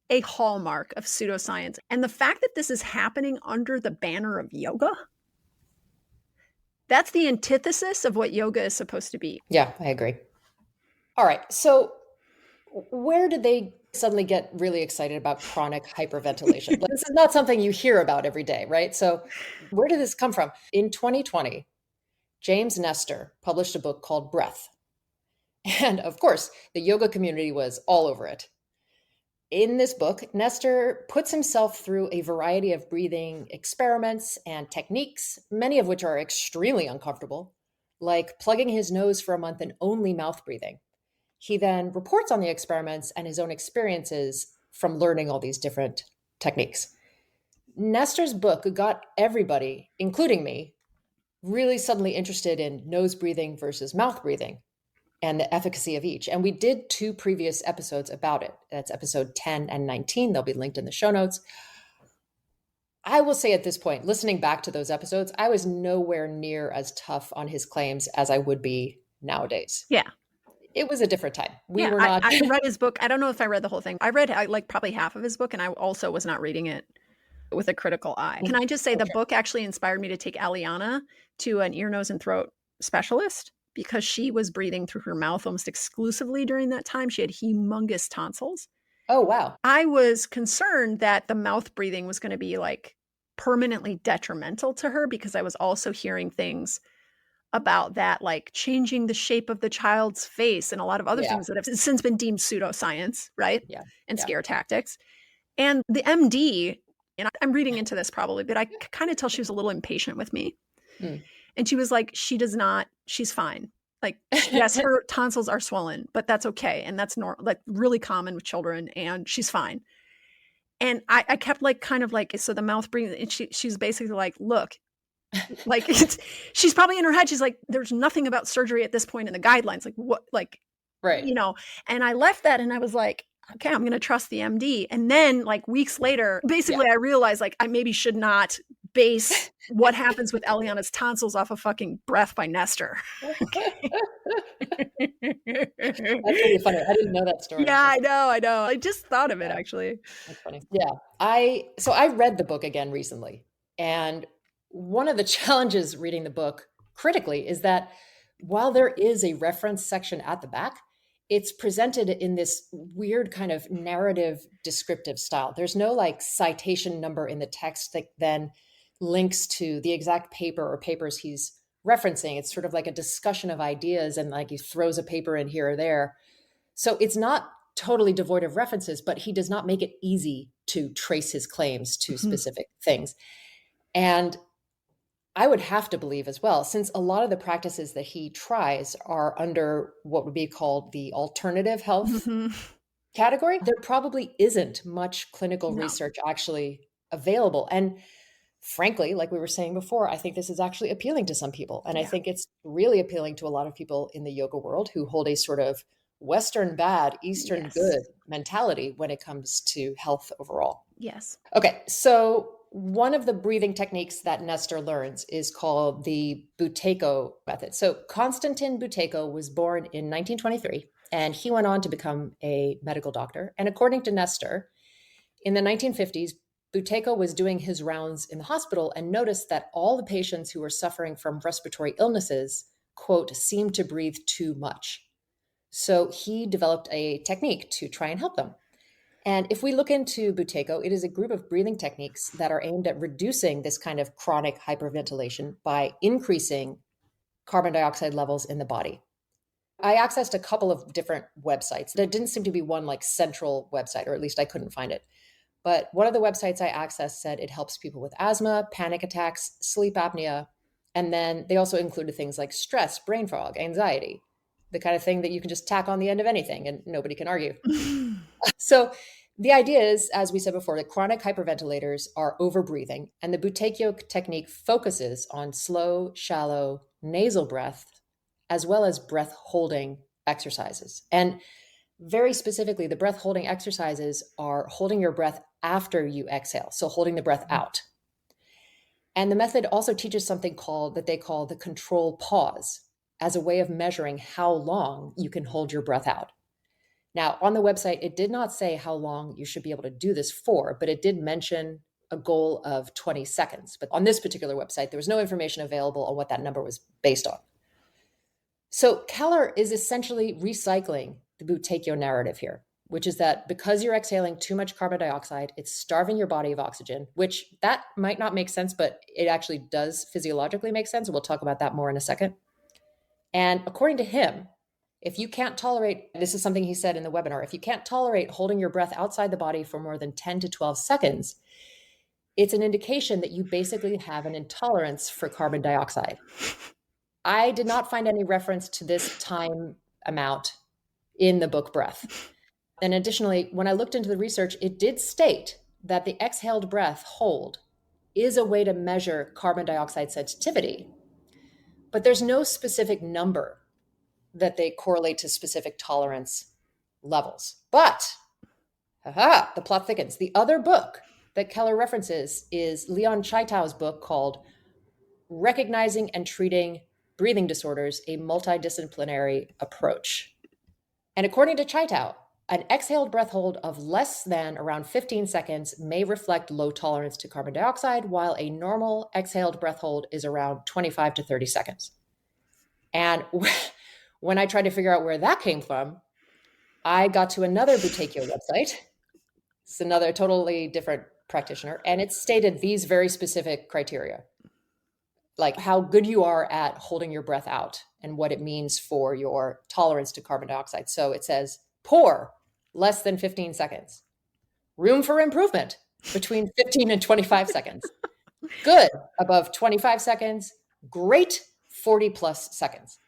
a hallmark of pseudoscience. And the fact that this is happening under the banner of yoga, that's the antithesis of what yoga is supposed to be. Yeah, I agree. All right. So where did they suddenly get really excited about chronic hyperventilation? This is not something you hear about every day, right? So where did this come from? In 2020, James Nestor published a book called Breath. And of course, the yoga community was all over it. In this book, Nestor puts himself through a variety of breathing experiments and techniques, many of which are extremely uncomfortable, like plugging his nose for a month and only mouth breathing. He then reports on the experiments and his own experiences from learning all these different techniques. Nestor's book got everybody, including me, really suddenly interested in nose breathing versus mouth breathing and the efficacy of each. And we did 2 previous episodes about it. That's episode 10 and 19. They'll be linked in the show notes. I will say at this point, listening back to those episodes, I was nowhere near as tough on his claims as I would be nowadays. Yeah. It was a different time. We Yeah, were not. I read his book. I don't know if I read the whole thing. I read like probably half of his book, and I also was not reading it with a critical eye. Can I just say the book actually inspired me to take Aliana to an ear, nose, and throat specialist because she was breathing through her mouth almost exclusively during that time. She had humongous tonsils. Oh, wow. I was concerned that the mouth breathing was going to be like permanently detrimental to her because I was also hearing things about that, like changing the shape of the child's face and a lot of other things that have since been deemed pseudoscience, right? Yeah. And scare tactics. And the MD, and I'm reading into this probably, but I kind of tell she was a little impatient with me. And she was like, she's fine. Like, yes, her tonsils are swollen, but that's okay. And that's like really common with children, and she's fine. And I kept like, kind of like, so the mouth breathing, and she's basically like, look, like she's probably in her head. She's like, there's nothing about surgery at this point in the guidelines. Like what, like, right. You know, and I left that and I was like, okay, I'm going to trust the MD. And then like weeks later, basically I realized like I maybe should not base what happens with Eliana's tonsils off of fucking Breath by Nestor. That's really funny. I didn't know that story. Yeah, I know. I just thought of it actually. That's funny. Yeah. So I read the book again recently. And one of the challenges reading the book critically is that while there is a reference section at the back, it's presented in this weird kind of narrative descriptive style. There's no like citation number in the text that then links to the exact paper or papers he's referencing. It's sort of like a discussion of ideas and like he throws a paper in here or there. So it's not totally devoid of references, but he does not make it easy to trace his claims to specific things. And I would have to believe as well, since a lot of the practices that he tries are under what would be called the alternative health category, there probably isn't much clinical research actually available. And frankly, like we were saying before, I think this is actually appealing to some people. And I Yeah. think it's really appealing to a lot of people in the yoga world who hold a sort of Western bad, Eastern Yes. good mentality when it comes to health overall. Yes. Okay, so one of the breathing techniques that Nestor learns is called the Buteyko method. So Konstantin Buteyko was born in 1923, and he went on to become a medical doctor. And according to Nestor, in the 1950s, Buteyko was doing his rounds in the hospital and noticed that all the patients who were suffering from respiratory illnesses, quote, seemed to breathe too much. So he developed a technique to try and help them. And if we look into Buteyko, it is a group of breathing techniques that are aimed at reducing this kind of chronic hyperventilation by increasing carbon dioxide levels in the body. I accessed a couple of different websites. There didn't seem to be one like central website, or at least I couldn't find it. But one of the websites I accessed said it helps people with asthma, panic attacks, sleep apnea. And then they also included things like stress, brain fog, anxiety, the kind of thing that you can just tack on the end of anything and nobody can argue. So the idea is, as we said before, that chronic hyperventilators are overbreathing, and the Buteyko technique focuses on slow, shallow nasal breath, as well as breath holding exercises. And very specifically, the breath holding exercises are holding your breath after you exhale, so holding the breath out. And the method also teaches something called that they call the control pause as a way of measuring how long you can hold your breath out. Now, on the website, it did not say how long you should be able to do this for, but it did mention a goal of 20 seconds. But on this particular website, there was no information available on what that number was based on. So Keller is essentially recycling the Buteyko narrative here, which is that because you're exhaling too much carbon dioxide, it's starving your body of oxygen, which that might not make sense, but it actually does physiologically make sense. We'll talk about that more in a second. And according to him, if you can't tolerate, this is something he said in the webinar, if you can't tolerate holding your breath outside the body for more than 10 to 12 seconds, it's an indication that you basically have an intolerance for carbon dioxide. I did not find any reference to this time amount in the book Breath. And additionally, when I looked into the research, it did state that the exhaled breath hold is a way to measure carbon dioxide sensitivity, but there's no specific number that they correlate to specific tolerance levels. But, the plot thickens. The other book that Keller references is Leon Chaitau's book called Recognizing and Treating Breathing Disorders, a Multidisciplinary Approach. And according to Chaitau, an exhaled breath hold of less than around 15 seconds may reflect low tolerance to carbon dioxide, while a normal exhaled breath hold is around 25 to 30 seconds. And when I tried to figure out where that came from, I got to another Buteyko website. It's another totally different practitioner, and it stated these very specific criteria, like how good you are at holding your breath out and what it means for your tolerance to carbon dioxide. So it says poor, less than 15 seconds. Room for improvement, between 15 and 25 seconds. Good, above 25 seconds. Great, 40 plus seconds.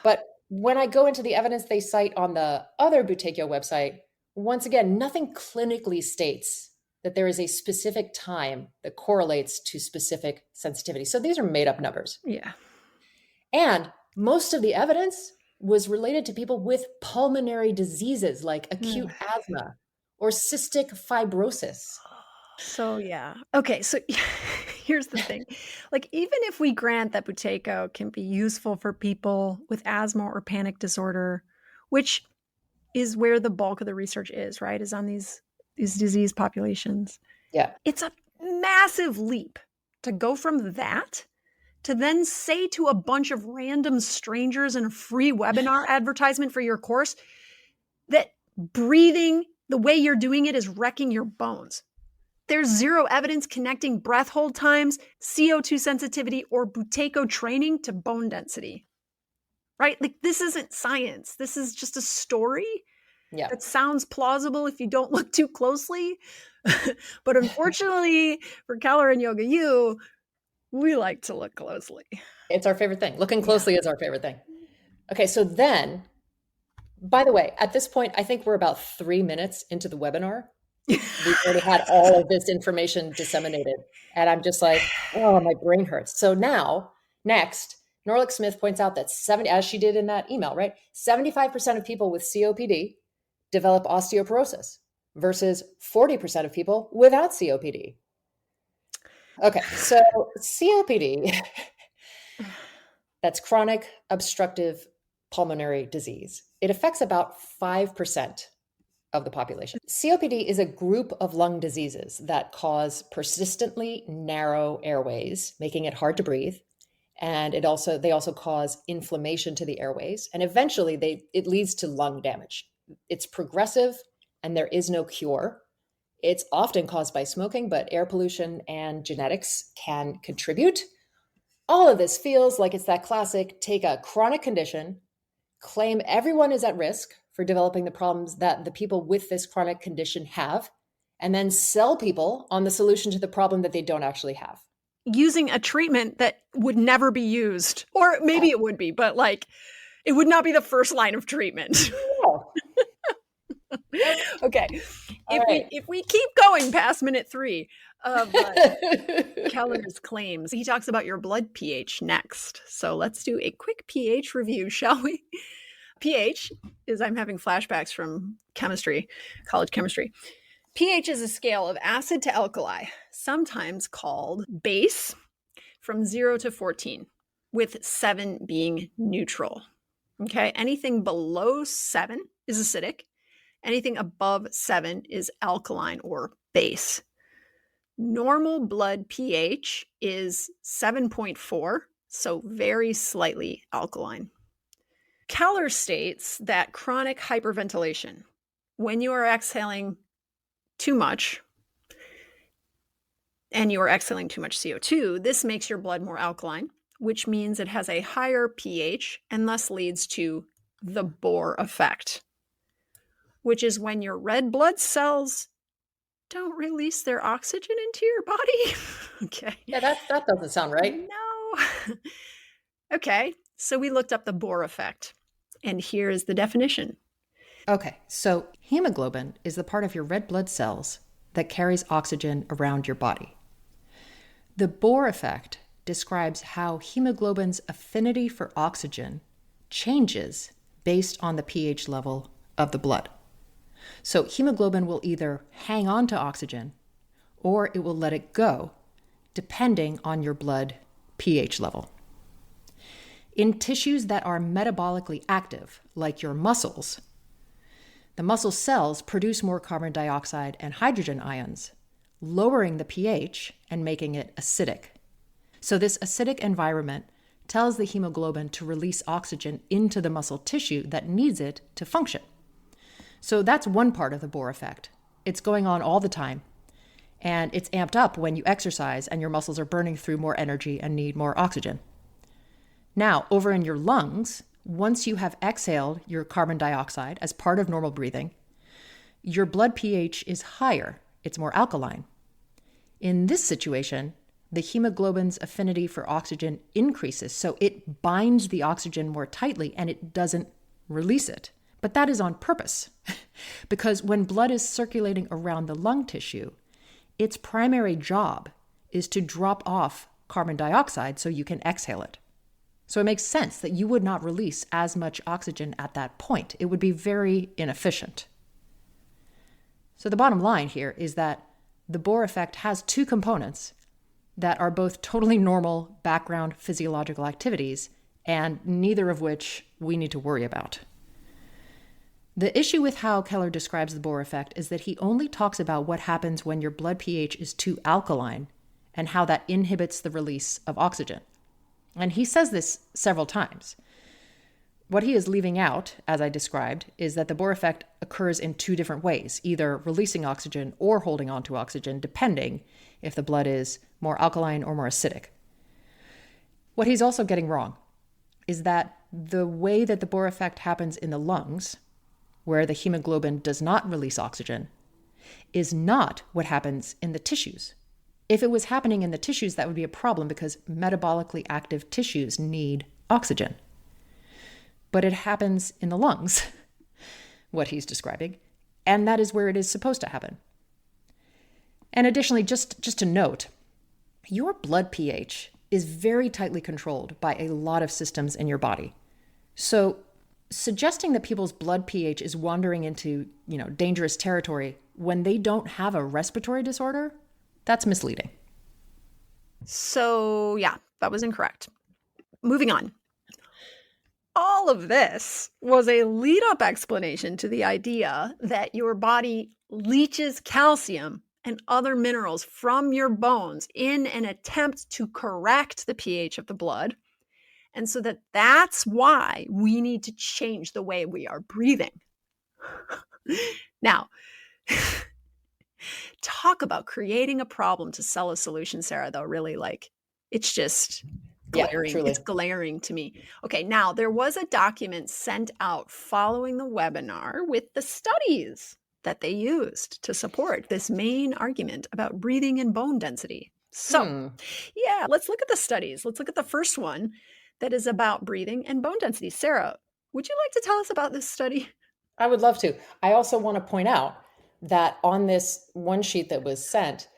But when I go into the evidence they cite on the other Buteyko website, once again, nothing clinically states that there is a specific time that correlates to specific sensitivity. So these are made up numbers. Yeah. And most of the evidence was related to people with pulmonary diseases like acute asthma or cystic fibrosis. So yeah. Okay, so here's the thing. Like even if we grant that Buteyko can be useful for people with asthma or panic disorder, which is where the bulk of the research is, right? Is on these disease populations. Yeah. It's a massive leap to go from that to then say to a bunch of random strangers in a free webinar advertisement for your course that breathing the way you're doing it is wrecking your bones. There's zero evidence connecting breath hold times, CO2 sensitivity, or Buteyko training to bone density. Right? Like this isn't science. This is just a story that sounds plausible if you don't look too closely. But unfortunately for Keller and YogaU, we like to look closely. It's our favorite thing. Looking closely is our favorite thing. Okay, so then, by the way, at this point, I think we're about 3 minutes into the webinar. We've already had all of this information disseminated. And I'm just like, oh, my brain hurts. So now, next, Norlick Smith points out that as she did in that email, right? 75% of people with COPD develop osteoporosis versus 40% of people without COPD. Okay, so COPD, that's chronic obstructive pulmonary disease. It affects about 5% of the population. COPD is a group of lung diseases that cause persistently narrow airways, making it hard to breathe. And they also cause inflammation to the airways. And eventually it leads to lung damage. It's progressive and there is no cure. It's often caused by smoking, but air pollution and genetics can contribute. All of this feels like it's that classic take a chronic condition, claim everyone is at risk for developing the problems that the people with this chronic condition have, and then sell people on the solution to the problem that they don't actually have. Using a treatment that would never be used, or maybe it would be, but like it would not be the first line of treatment. No. Okay. If we keep going past minute 3 of Keller's claims, he talks about your blood pH next. So let's do a quick pH review, shall we? pH is, I'm having flashbacks from chemistry, college chemistry. pH is a scale of acid to alkali, sometimes called base, from 0 to 14, with 7 being neutral. Okay, anything below 7 is acidic. Anything above 7 is alkaline or base. Normal blood pH is 7.4, so very slightly alkaline. Keller states that chronic hyperventilation, when you are exhaling too much and you are exhaling too much CO2, this makes your blood more alkaline, which means it has a higher pH and thus leads to the Bohr effect, which is when your red blood cells don't release their oxygen into your body. Okay. Yeah, that doesn't sound right. No. Okay, so we looked up the Bohr effect, and here is the definition. Okay, so hemoglobin is the part of your red blood cells that carries oxygen around your body. The Bohr effect describes how hemoglobin's affinity for oxygen changes based on the pH level of the blood. So hemoglobin will either hang on to oxygen or it will let it go, depending on your blood pH level. In tissues that are metabolically active, like your muscles, the muscle cells produce more carbon dioxide and hydrogen ions, lowering the pH and making it acidic. So this acidic environment tells the hemoglobin to release oxygen into the muscle tissue that needs it to function. So that's one part of the Bohr effect. It's going on all the time, and it's amped up when you exercise and your muscles are burning through more energy and need more oxygen. Now, over in your lungs, once you have exhaled your carbon dioxide as part of normal breathing, your blood pH is higher. It's more alkaline. In this situation, the hemoglobin's affinity for oxygen increases, so it binds the oxygen more tightly and it doesn't release it. But that is on purpose, because when blood is circulating around the lung tissue, its primary job is to drop off carbon dioxide so you can exhale it. So it makes sense that you would not release as much oxygen at that point. It would be very inefficient. So the bottom line here is that the Bohr effect has two components that are both totally normal background physiological activities, and neither of which we need to worry about. The issue with how Keller describes the Bohr effect is that he only talks about what happens when your blood pH is too alkaline and how that inhibits the release of oxygen. And he says this several times. What he is leaving out, as I described, is that the Bohr effect occurs in two different ways, either releasing oxygen or holding on to oxygen, depending if the blood is more alkaline or more acidic. What he's also getting wrong is that the way that the Bohr effect happens in the lungs, where the hemoglobin does not release oxygen, is not what happens in the tissues. If it was happening in the tissues, that would be a problem because metabolically active tissues need oxygen. But it happens in the lungs, what he's describing, and that is where it is supposed to happen. And additionally, just to note, your blood pH is very tightly controlled by a lot of systems in your body. So suggesting that people's blood pH is wandering into, dangerous territory when they don't have a respiratory disorder, that's misleading. So, yeah, that was incorrect. Moving on. All of this was a lead-up explanation to the idea that your body leaches calcium and other minerals from your bones in an attempt to correct the pH of the blood. And so that's why we need to change the way we are breathing. Now, talk about creating a problem to sell a solution, Sarah, though, really, it's just glaring. Yeah, truly. It's glaring to me. Okay, now there was a document sent out following the webinar with the studies that they used to support this main argument about breathing and bone density. So, yeah, let's look at the studies. Let's look at the first one that is about breathing and bone density. Sarah, would you like to tell us about this study? I would love to. I also want to point out that on this one sheet that was sent,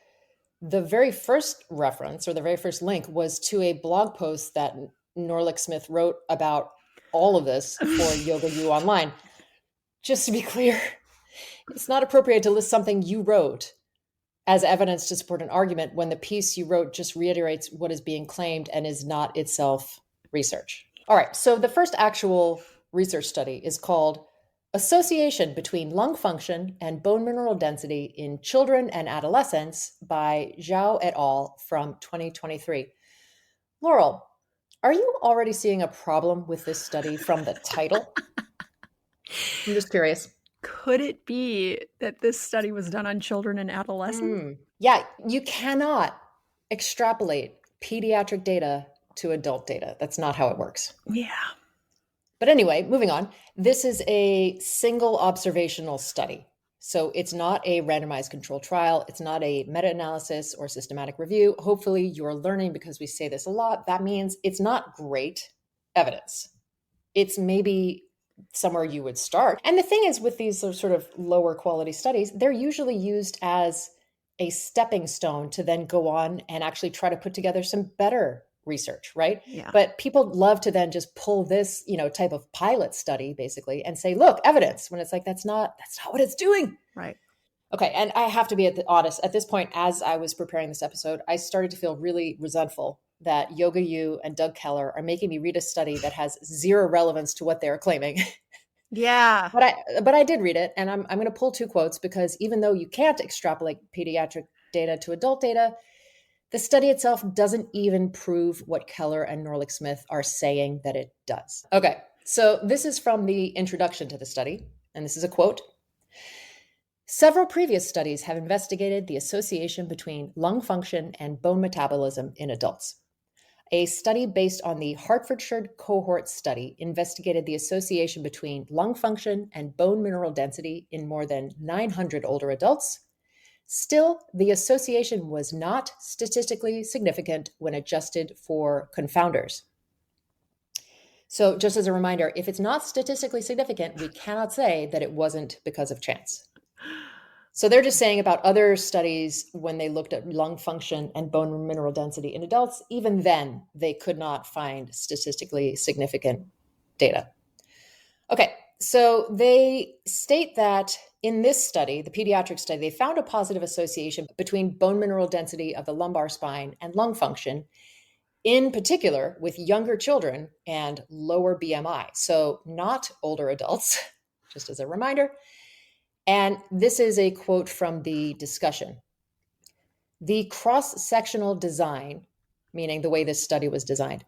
the very first reference or the very first link was to a blog post that Norlick Smith wrote about all of this for YogaU Online. Just to be clear, it's not appropriate to list something you wrote as evidence to support an argument when the piece you wrote just reiterates what is being claimed and is not itself research. All right, so the first actual research study is called Association Between Lung Function and Bone Mineral Density in Children and Adolescents by Zhao et al. From 2023. Laurel, are you already seeing a problem with this study from the title? I'm just curious. Could it be that this study was done on children and adolescents? Yeah, you cannot extrapolate pediatric data to adult data. That's not how it works. Yeah. But anyway, moving on. This is a single observational study. So it's not a randomized controlled trial. It's not a meta-analysis or systematic review. Hopefully you're learning, because we say this a lot, that means it's not great evidence. It's maybe somewhere you would start. And the thing is, with these sort of lower quality studies, they're usually used as a stepping stone to then go on and actually try to put together some better research, right? Yeah. But people love to then just pull this, type of pilot study basically and say, look, evidence, when it's like, that's not what it's doing. Right. Okay. And I have to be honest, at this point, as I was preparing this episode, I started to feel really resentful that YogaU and Doug Keller are making me read a study that has zero relevance to what they're claiming. Yeah. But I did read it, and I'm going to pull two quotes, because even though you can't extrapolate pediatric data to adult data, the study itself doesn't even prove what Keller and Norlick Smith are saying that it does. Okay, so this is from the introduction to the study, and this is a quote. Several previous studies have investigated the association between lung function and bone metabolism in adults. A study based on the Hertfordshire cohort study investigated the association between lung function and bone mineral density in more than 900 older adults. Still, the association was not statistically significant when adjusted for confounders. So just as a reminder, if it's not statistically significant, we cannot say that it wasn't because of chance. So they're just saying about other studies, when they looked at lung function and bone mineral density in adults, even then they could not find statistically significant data. Okay, so they state that in this study, the pediatric study, they found a positive association between bone mineral density of the lumbar spine and lung function, in particular with younger children and lower BMI. So not older adults, just as a reminder. And this is a quote from the discussion. The cross-sectional design, meaning the way this study was designed,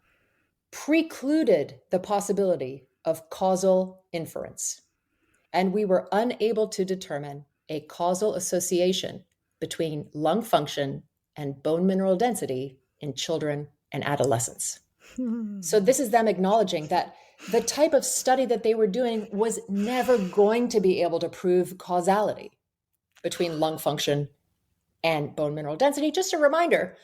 precluded the possibility of causal inference, and we were unable to determine a causal association between lung function and bone mineral density in children and adolescents. So this is them acknowledging that the type of study that they were doing was never going to be able to prove causality between lung function and bone mineral density. Just a reminder,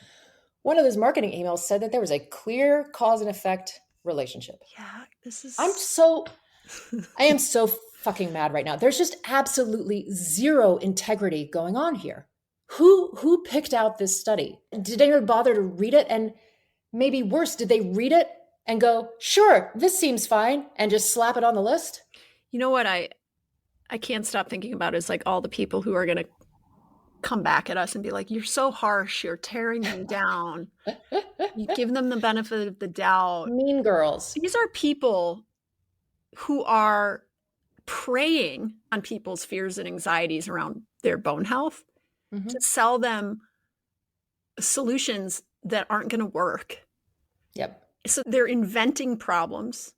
one of those marketing emails said that there was a clear cause and effect relationship. Yeah, this is... I am so fucking mad right now. There's just absolutely zero integrity going on here. Who picked out this study? Did anyone bother to read it? And maybe worse, did they read it and go, sure, this seems fine, and just slap it on the list? You know what I can't stop thinking about is like all the people who are going to come back at us and be like, you're so harsh, you're tearing them down. You give them the benefit of the doubt. Mean girls. These are people who are preying on people's fears and anxieties around their bone health to sell them solutions that aren't going to work. Yep. So they're inventing problems.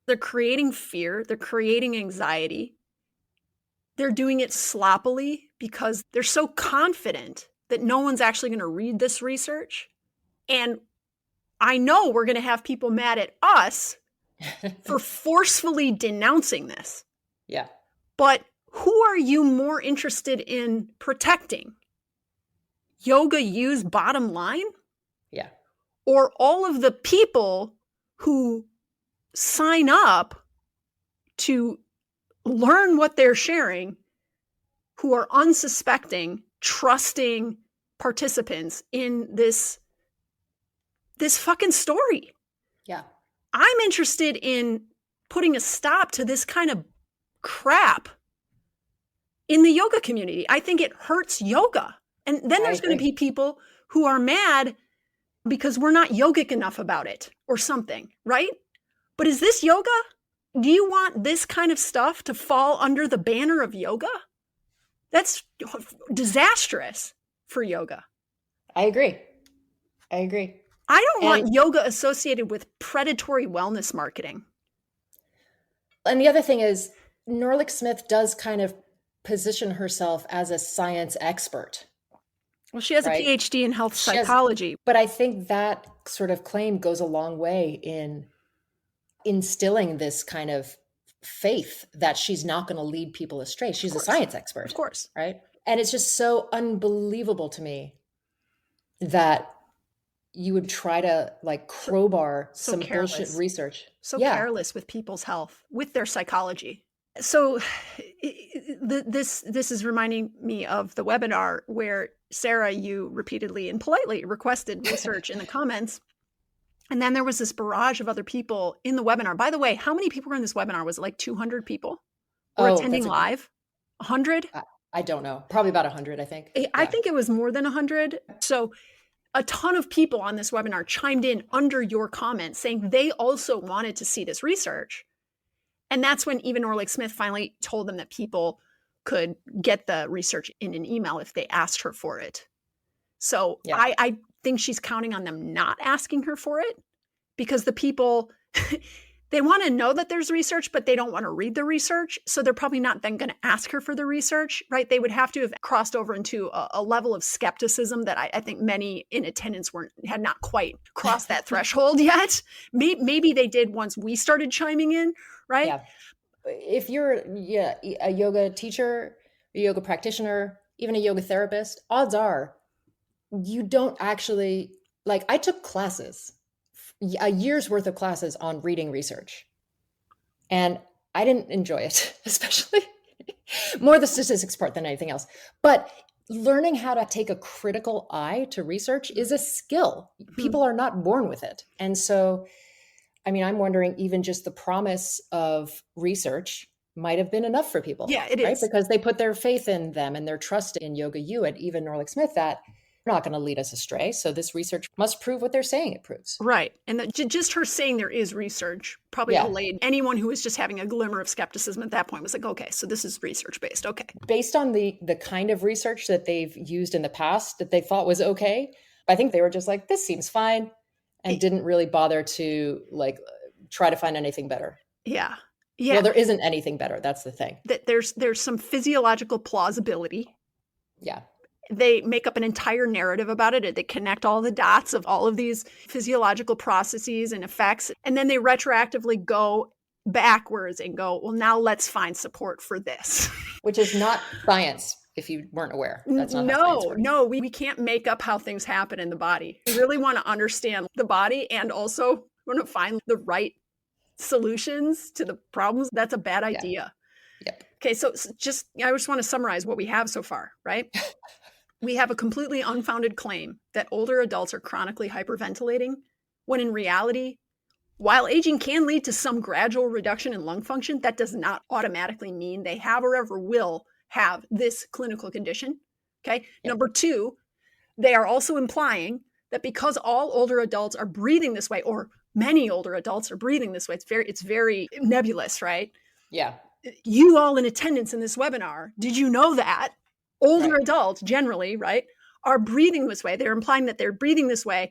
They're creating fear. They're creating anxiety. They're doing it sloppily because they're so confident that no one's actually going to read this research. And I know we're going to have people mad at us for forcefully denouncing this. Yeah. But who are you more interested in protecting? YogaU's bottom line? Yeah. Or all of the people who sign up to learn what they're sharing, who are unsuspecting, trusting participants in this fucking story? Yeah. I'm interested in putting a stop to this kind of crap in the yoga community. I think it hurts yoga. And then there's going to be people who are mad because we're not yogic enough about it or something, right? But is this yoga? Do you want this kind of stuff to fall under the banner of yoga? That's disastrous for yoga. I agree. I don't want yoga associated with predatory wellness marketing. And the other thing is, Norlick Smith does kind of position herself as a science expert. Well, she has a PhD in health psychology. But I think that sort of claim goes a long way in instilling this kind of faith that she's not going to lead people astray. She's a science expert. Of course. Right? And it's just so unbelievable to me that you would try to like crowbar some bullshit research. So careless with people's health, with their psychology. So this is reminding me of the webinar where Sarah, you repeatedly and politely requested research in the comments. And then there was this barrage of other people in the webinar. By the way, how many people were in this webinar? Was it like 200 people were attending live? 100? I don't know. Probably about 100, I think. I think it was more than 100. So a ton of people on this webinar chimed in under your comments saying they also wanted to see this research. And that's when even Norlick Smith finally told them that people could get the research in an email if they asked her for it. So I think she's counting on them not asking her for it because the people, they want to know that there's research, but they don't want to read the research. So they're probably not then going to ask her for the research, right? They would have to have crossed over into a level of skepticism that I think many in attendance had not quite crossed that threshold yet. Maybe they did once we started chiming in, right? Yeah. If you're a yoga teacher, a yoga practitioner, even a yoga therapist, odds are you don't actually, like, I took classes, a year's worth of classes on reading research. And I didn't enjoy it, especially more the statistics part than anything else. But learning how to take a critical eye to research is a skill. People are not born with it. And so, I mean, I'm wondering even just the promise of research might have been enough for people. Yeah, it is. Because they put their faith in them and their trust in YogaU and even Norlick Smith that they're not going to lead us astray. So this research must prove what they're saying it proves. Right. And just her saying there is research probably allayed anyone who was just having a glimmer of skepticism at that point. Was like, okay, so this is research based. Okay. Based on the kind of research that they've used in the past that they thought was okay, I think they were just like, this seems fine, and didn't really bother to like try to find anything better. Yeah. Yeah. Well, there isn't anything better. That's the thing. That there's some physiological plausibility. Yeah. They make up an entire narrative about it. They connect all the dots of all of these physiological processes and effects. And then they retroactively go backwards and go, well, now let's find support for this. Which is not science, if you weren't aware. That's not how science works. No, we can't make up how things happen in the body. We really want to understand the body and also want to find the right solutions to the problems. That's a bad idea. Yep. Okay, so I just want to summarize what we have so far, right? we have a completely unfounded claim that older adults are chronically hyperventilating, when in reality, while aging can lead to some gradual reduction in lung function, that does not automatically mean they have or ever will have this clinical condition. Okay. Yep. Number two, they are also implying that because all older adults are breathing this way, or many older adults are breathing this way, it's very nebulous, right? Yeah. You all in attendance in this webinar, did you know that older adults generally, right, are breathing this way? They're implying that they're breathing this way,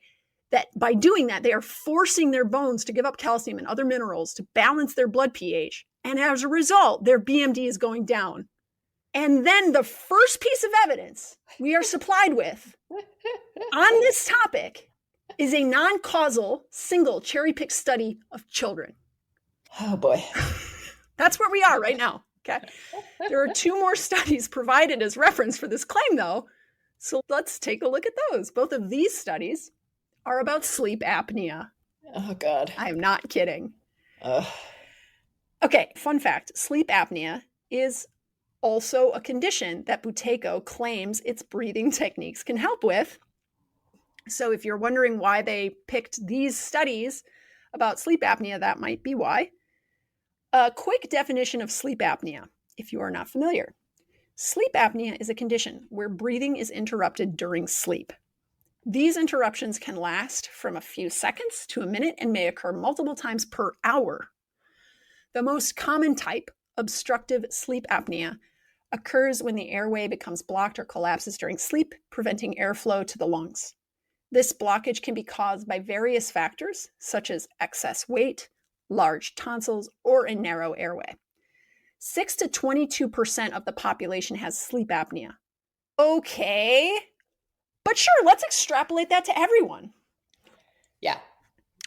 that by doing that, they are forcing their bones to give up calcium and other minerals to balance their blood pH. And as a result, their BMD is going down. And then the first piece of evidence we are supplied with on this topic is a non-causal, single cherry-picked study of children. Oh boy. That's where we are right now. Okay. There are 2 more studies provided as reference for this claim, though. So let's take a look at those. Both of these studies are about sleep apnea. Oh God. I am not kidding. Okay, fun fact. Sleep apnea is also a condition that Buteyko claims its breathing techniques can help with. So if you're wondering why they picked these studies about sleep apnea, that might be why. A quick definition of sleep apnea, if you are not familiar. Sleep apnea is a condition where breathing is interrupted during sleep. These interruptions can last from a few seconds to a minute and may occur multiple times per hour. The most common type, obstructive sleep apnea, occurs when the airway becomes blocked or collapses during sleep, preventing airflow to the lungs. This blockage can be caused by various factors, such as excess weight, large tonsils, or a narrow airway. 6 to 22% of the population has sleep apnea. Okay, but sure, let's extrapolate that to everyone. Yeah.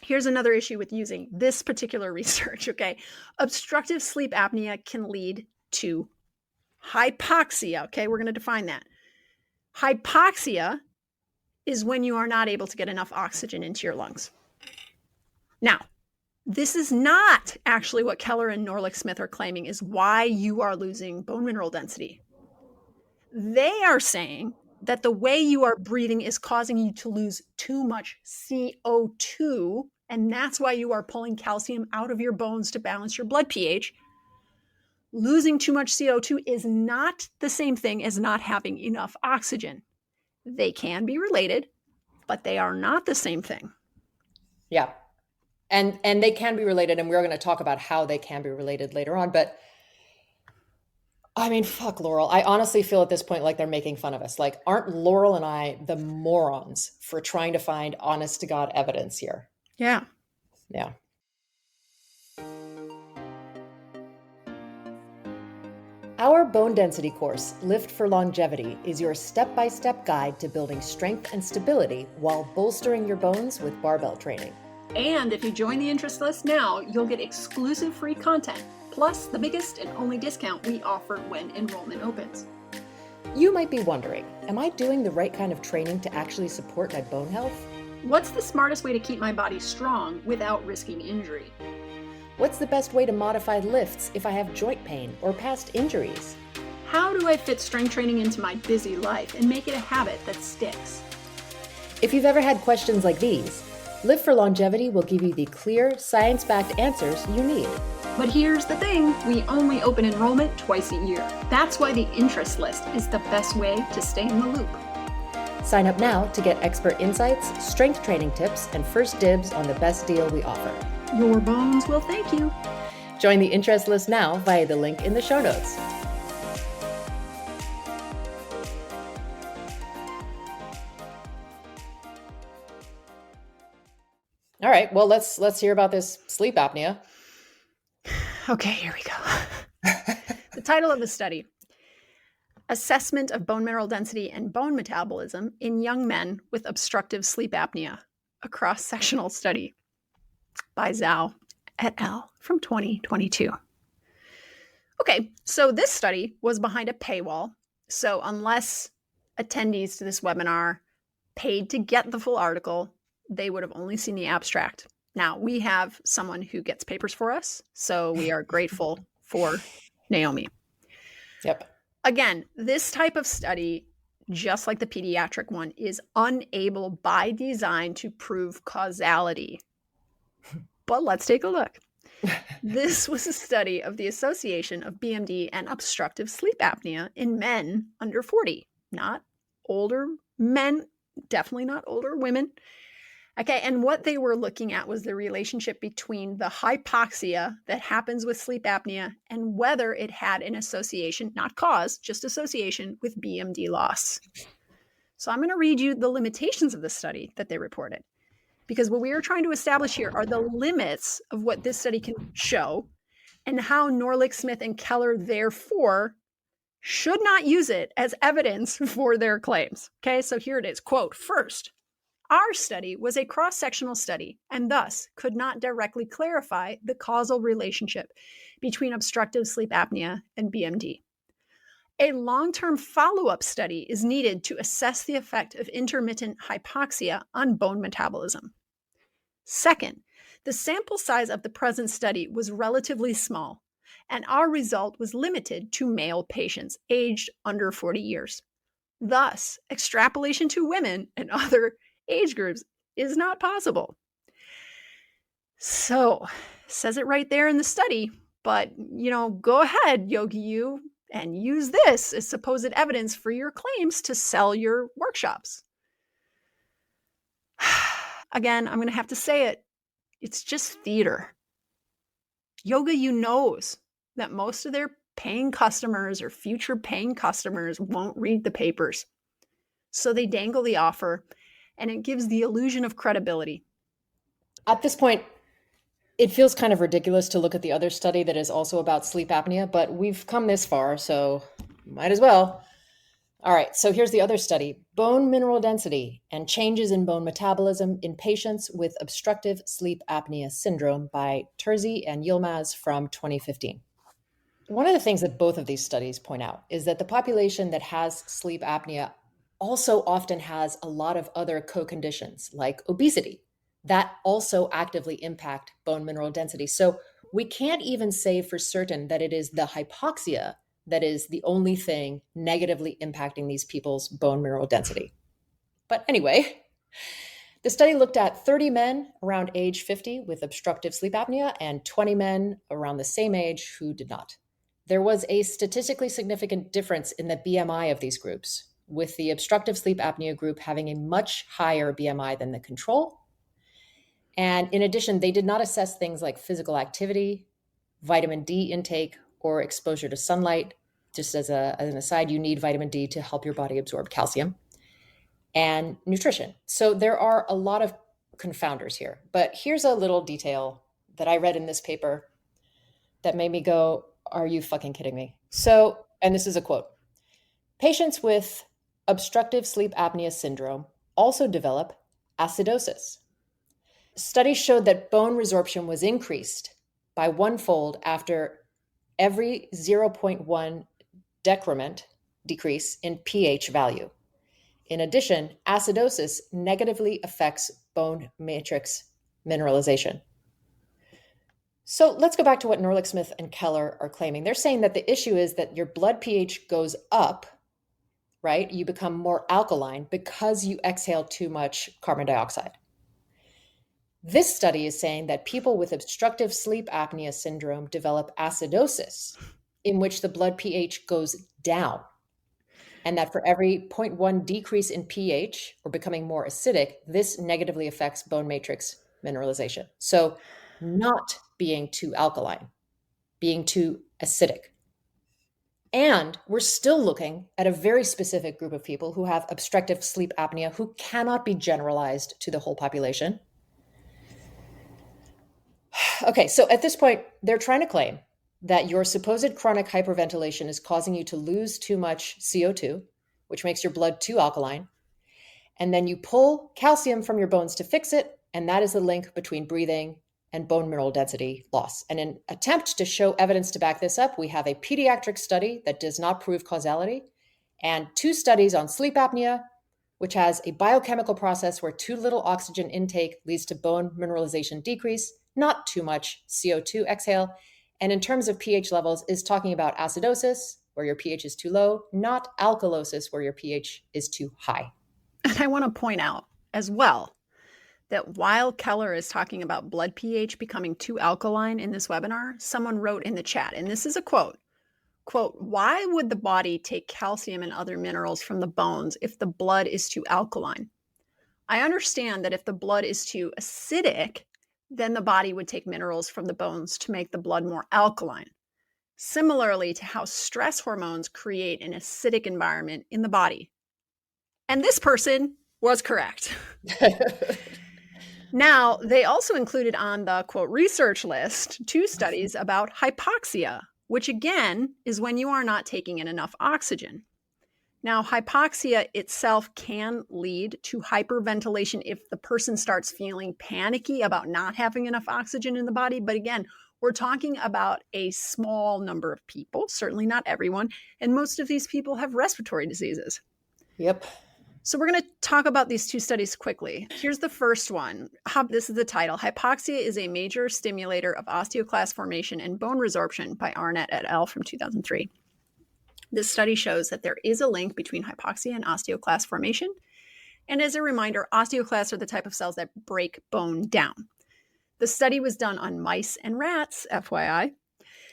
Here's another issue with using this particular research, okay? Obstructive sleep apnea can lead to hypoxia, okay? We're going to define that. Hypoxia is when you are not able to get enough oxygen into your lungs. Now, this is not actually what Keller and Norlick-Smith are claiming is why you are losing bone mineral density. They are saying that the way you are breathing is causing you to lose too much CO2, and that's why you are pulling calcium out of your bones to balance your blood pH. Losing too much CO2 is not the same thing as not having enough oxygen. They can be related, but they are not the same thing. Yeah. And they can be related, and we're going to talk about how they can be related later on. But I mean, fuck, Laurel. I honestly feel at this point like they're making fun of us. Like, aren't Laurel and I the morons for trying to find honest to God evidence here? Yeah. Yeah. Our bone density course, Lift for Longevity, is your step-by-step guide to building strength and stability while bolstering your bones with barbell training. And if you join the interest list now, you'll get exclusive free content, plus the biggest and only discount we offer when enrollment opens. You might be wondering, am I doing the right kind of training to actually support my bone health? What's the smartest way to keep my body strong without risking injury? What's the best way to modify lifts if I have joint pain or past injuries? How do I fit strength training into my busy life and make it a habit that sticks? If you've ever had questions like these, Live for Longevity will give you the clear, science-backed answers you need. But here's the thing, we only open enrollment twice a year. That's why the interest list is the best way to stay in the loop. Sign up now to get expert insights, strength training tips, and first dibs on the best deal we offer. Your bones will thank you. Join the interest list now via the link in the show notes. All right, well, let's hear about this sleep apnea. Okay, here we go. The title of the study, Assessment of Bone Mineral Density and Bone Metabolism in Young Men with Obstructive Sleep Apnea, a cross-sectional study by Zhao et al. From 2022. Okay, so this study was behind a paywall. So unless attendees to this webinar paid to get the full article, they would have only seen the abstract. Now, we have someone who gets papers for us, so we are grateful for Naomi. Yep. Again, this type of study just like the pediatric one, is unable by design to prove causality. But let's take a look. This was a study of the association of BMD and obstructive sleep apnea in men under 40, not older men, definitely not older women. Okay, and what they were looking at was the relationship between the hypoxia that happens with sleep apnea and whether it had an association, not cause, just association with BMD loss. So I'm going to read you the limitations of the study that they reported. Because what we are trying to establish here are the limits of what this study can show and how Norlick, Smith, and Keller, therefore, should not use it as evidence for their claims. Okay, so here it is. Quote, first, our study was a cross-sectional study and thus could not directly clarify the causal relationship between obstructive sleep apnea and BMD. A long-term follow-up study is needed to assess the effect of intermittent hypoxia on bone metabolism. Second, the sample size of the present study was relatively small, and our result was limited to male patients aged under 40 years. Thus, extrapolation to women and other age groups is not possible. So, says it right there in the study, but, go ahead, YogiU, and use this as supposed evidence for your claims to sell your workshops. Again, I'm going to have to say it. It's just theater. YogaU knows that most of their paying customers or future paying customers won't read the papers. So they dangle the offer, and it gives the illusion of credibility. At this point, it feels kind of ridiculous to look at the other study that is also about sleep apnea, but we've come this far, so might as well. All right, so here's the other study, bone mineral density and changes in bone metabolism in patients with obstructive sleep apnea syndrome by Terzi and Yilmaz from 2015. One of the things that both of these studies point out is that the population that has sleep apnea also often has a lot of other co-conditions like obesity that also actively impact bone mineral density. So we can't even say for certain that it is the hypoxia that is the only thing negatively impacting these people's bone mineral density. But anyway, the study looked at 30 men around age 50 with obstructive sleep apnea and 20 men around the same age who did not. There was a statistically significant difference in the BMI of these groups, with the obstructive sleep apnea group having a much higher BMI than the control. And in addition, they did not assess things like physical activity, vitamin D intake, or exposure to sunlight. Just as an aside, you need vitamin D to help your body absorb calcium, and nutrition. So there are a lot of confounders here. But here's a little detail that I read in this paper that made me go, are you fucking kidding me? So, and this is a quote, patients with obstructive sleep apnea syndrome also develop acidosis. Studies showed that bone resorption was increased by one-fold after every 0.1 decrement decrease in pH value. In addition, acidosis negatively affects bone matrix mineralization. So let's go back to what Norlick, Smith, and Keller are claiming. They're saying that the issue is that your blood pH goes up, right? You become more alkaline because you exhale too much carbon dioxide. This study is saying that people with obstructive sleep apnea syndrome develop acidosis, in which the blood pH goes down, and that for every 0.1 decrease in pH or becoming more acidic, this negatively affects bone matrix mineralization. So not being too alkaline, being too acidic. And we're still looking at a very specific group of people who have obstructive sleep apnea who cannot be generalized to the whole population. Okay, so at this point, they're trying to claim that your supposed chronic hyperventilation is causing you to lose too much CO2, which makes your blood too alkaline. And then you pull calcium from your bones to fix it, and that is the link between breathing and bone mineral density loss. And in an attempt to show evidence to back this up, we have a pediatric study that does not prove causality, and 2 studies on sleep apnea, which has a biochemical process where too little oxygen intake leads to bone mineralization decrease, not too much CO2 exhale. And in terms of pH levels, is talking about acidosis where your pH is too low, not alkalosis, where your pH is too high. And I want to point out as well that while Keller is talking about blood pH becoming too alkaline in this webinar, someone wrote in the chat, and this is a quote, "Why would the body take calcium and other minerals from the bones if the blood is too alkaline? I understand that if the blood is too acidic, then the body would take minerals from the bones to make the blood more alkaline. Similarly to how stress hormones create an acidic environment in the body." And this person was correct. Now, they also included on the quote research list 2 studies about hypoxia, which again is when you are not taking in enough oxygen. Now, hypoxia itself can lead to hyperventilation if the person starts feeling panicky about not having enough oxygen in the body. But again, we're talking about a small number of people, certainly not everyone, and most of these people have respiratory diseases. Yep. So we're going to talk about these 2 studies quickly. Here's the first one. This is the title. Hypoxia is a major stimulator of osteoclast formation and bone resorption by Arnett et al. From 2003. This study shows that there is a link between hypoxia and osteoclast formation. And as a reminder, osteoclasts are the type of cells that break bone down. The study was done on mice and rats, FYI.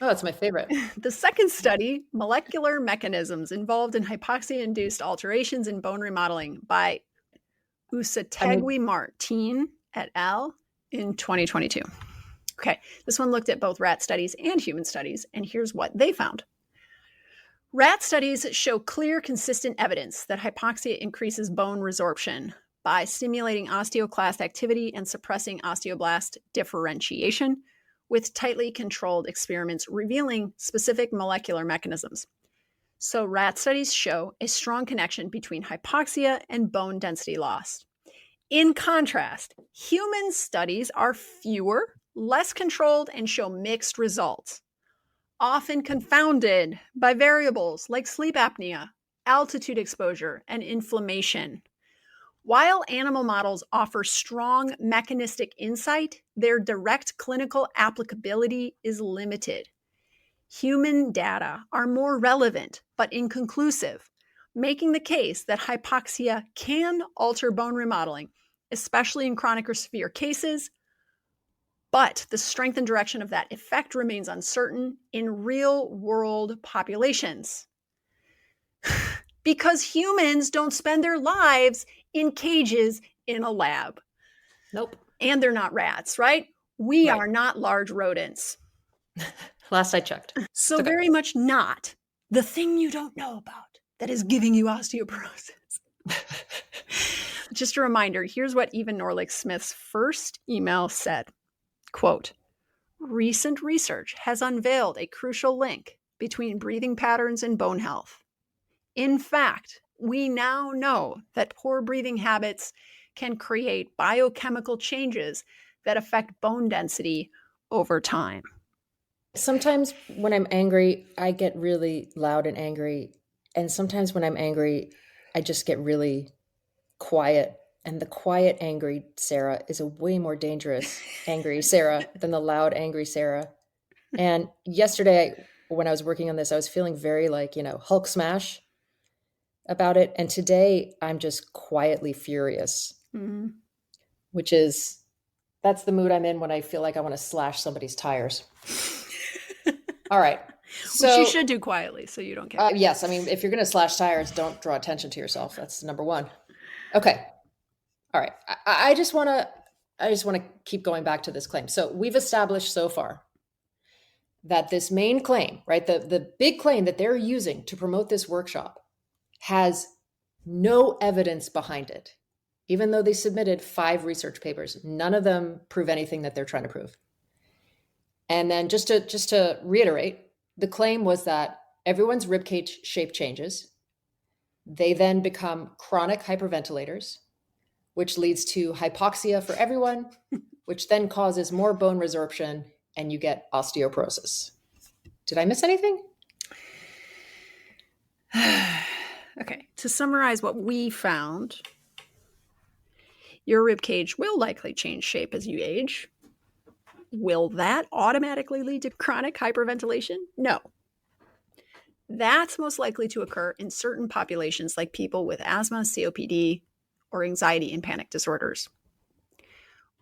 Oh, that's my favorite. The second study, molecular mechanisms involved in hypoxia-induced alterations in bone remodeling by Usategui Martin et al. In 2022. Okay, this one looked at both rat studies and human studies, and here's what they found. Rat studies show clear, consistent evidence that hypoxia increases bone resorption by stimulating osteoclast activity and suppressing osteoblast differentiation, with tightly controlled experiments revealing specific molecular mechanisms. So rat studies show a strong connection between hypoxia and bone density loss. In contrast, human studies are fewer, less controlled, and show mixed results, often confounded by variables like sleep apnea, altitude exposure, and inflammation. While animal models offer strong mechanistic insight, their direct clinical applicability is limited. Human data are more relevant but inconclusive, making the case that hypoxia can alter bone remodeling, especially in chronic or severe cases, but the strength and direction of that effect remains uncertain in real-world populations. Because humans don't spend their lives in cages in a lab. Nope. And they're not rats, right? We are not large rodents. Last I checked. So okay. Very much not the thing you don't know about that is giving you osteoporosis. Just a reminder, here's what Eva Norlick-Smith's first email said. Quote, "Recent research has unveiled a crucial link between breathing patterns and bone health. In fact, we now know that poor breathing habits can create biochemical changes that affect bone density over time." Sometimes when I'm angry, I get really loud and angry. And sometimes when I'm angry, I just get really quiet. And the quiet, angry Sarah is a way more dangerous angry Sarah than the loud, angry Sarah. And yesterday, when I was working on this, I was feeling very like, Hulk smash about it. And today I'm just quietly furious, that's the mood I'm in when I feel like I want to slash somebody's tires. All right. So, which you should do quietly so you don't get yes. I mean, if you're going to slash tires, don't draw attention to yourself. That's number one. Okay. All right. I just want to keep going back to this claim. So we've established so far that this main claim, right, the big claim that they're using to promote this workshop has no evidence behind it. Even though they submitted 5 research papers, none of them prove anything that they're trying to prove. And then just to reiterate, the claim was that everyone's ribcage shape changes. They then become chronic hyperventilators, which leads to hypoxia for everyone, which then causes more bone resorption, and you get osteoporosis. Did I miss anything? Okay, to summarize what we found, your ribcage will likely change shape as you age. Will that automatically lead to chronic hyperventilation? No. That's most likely to occur in certain populations like people with asthma, COPD, or anxiety and panic disorders.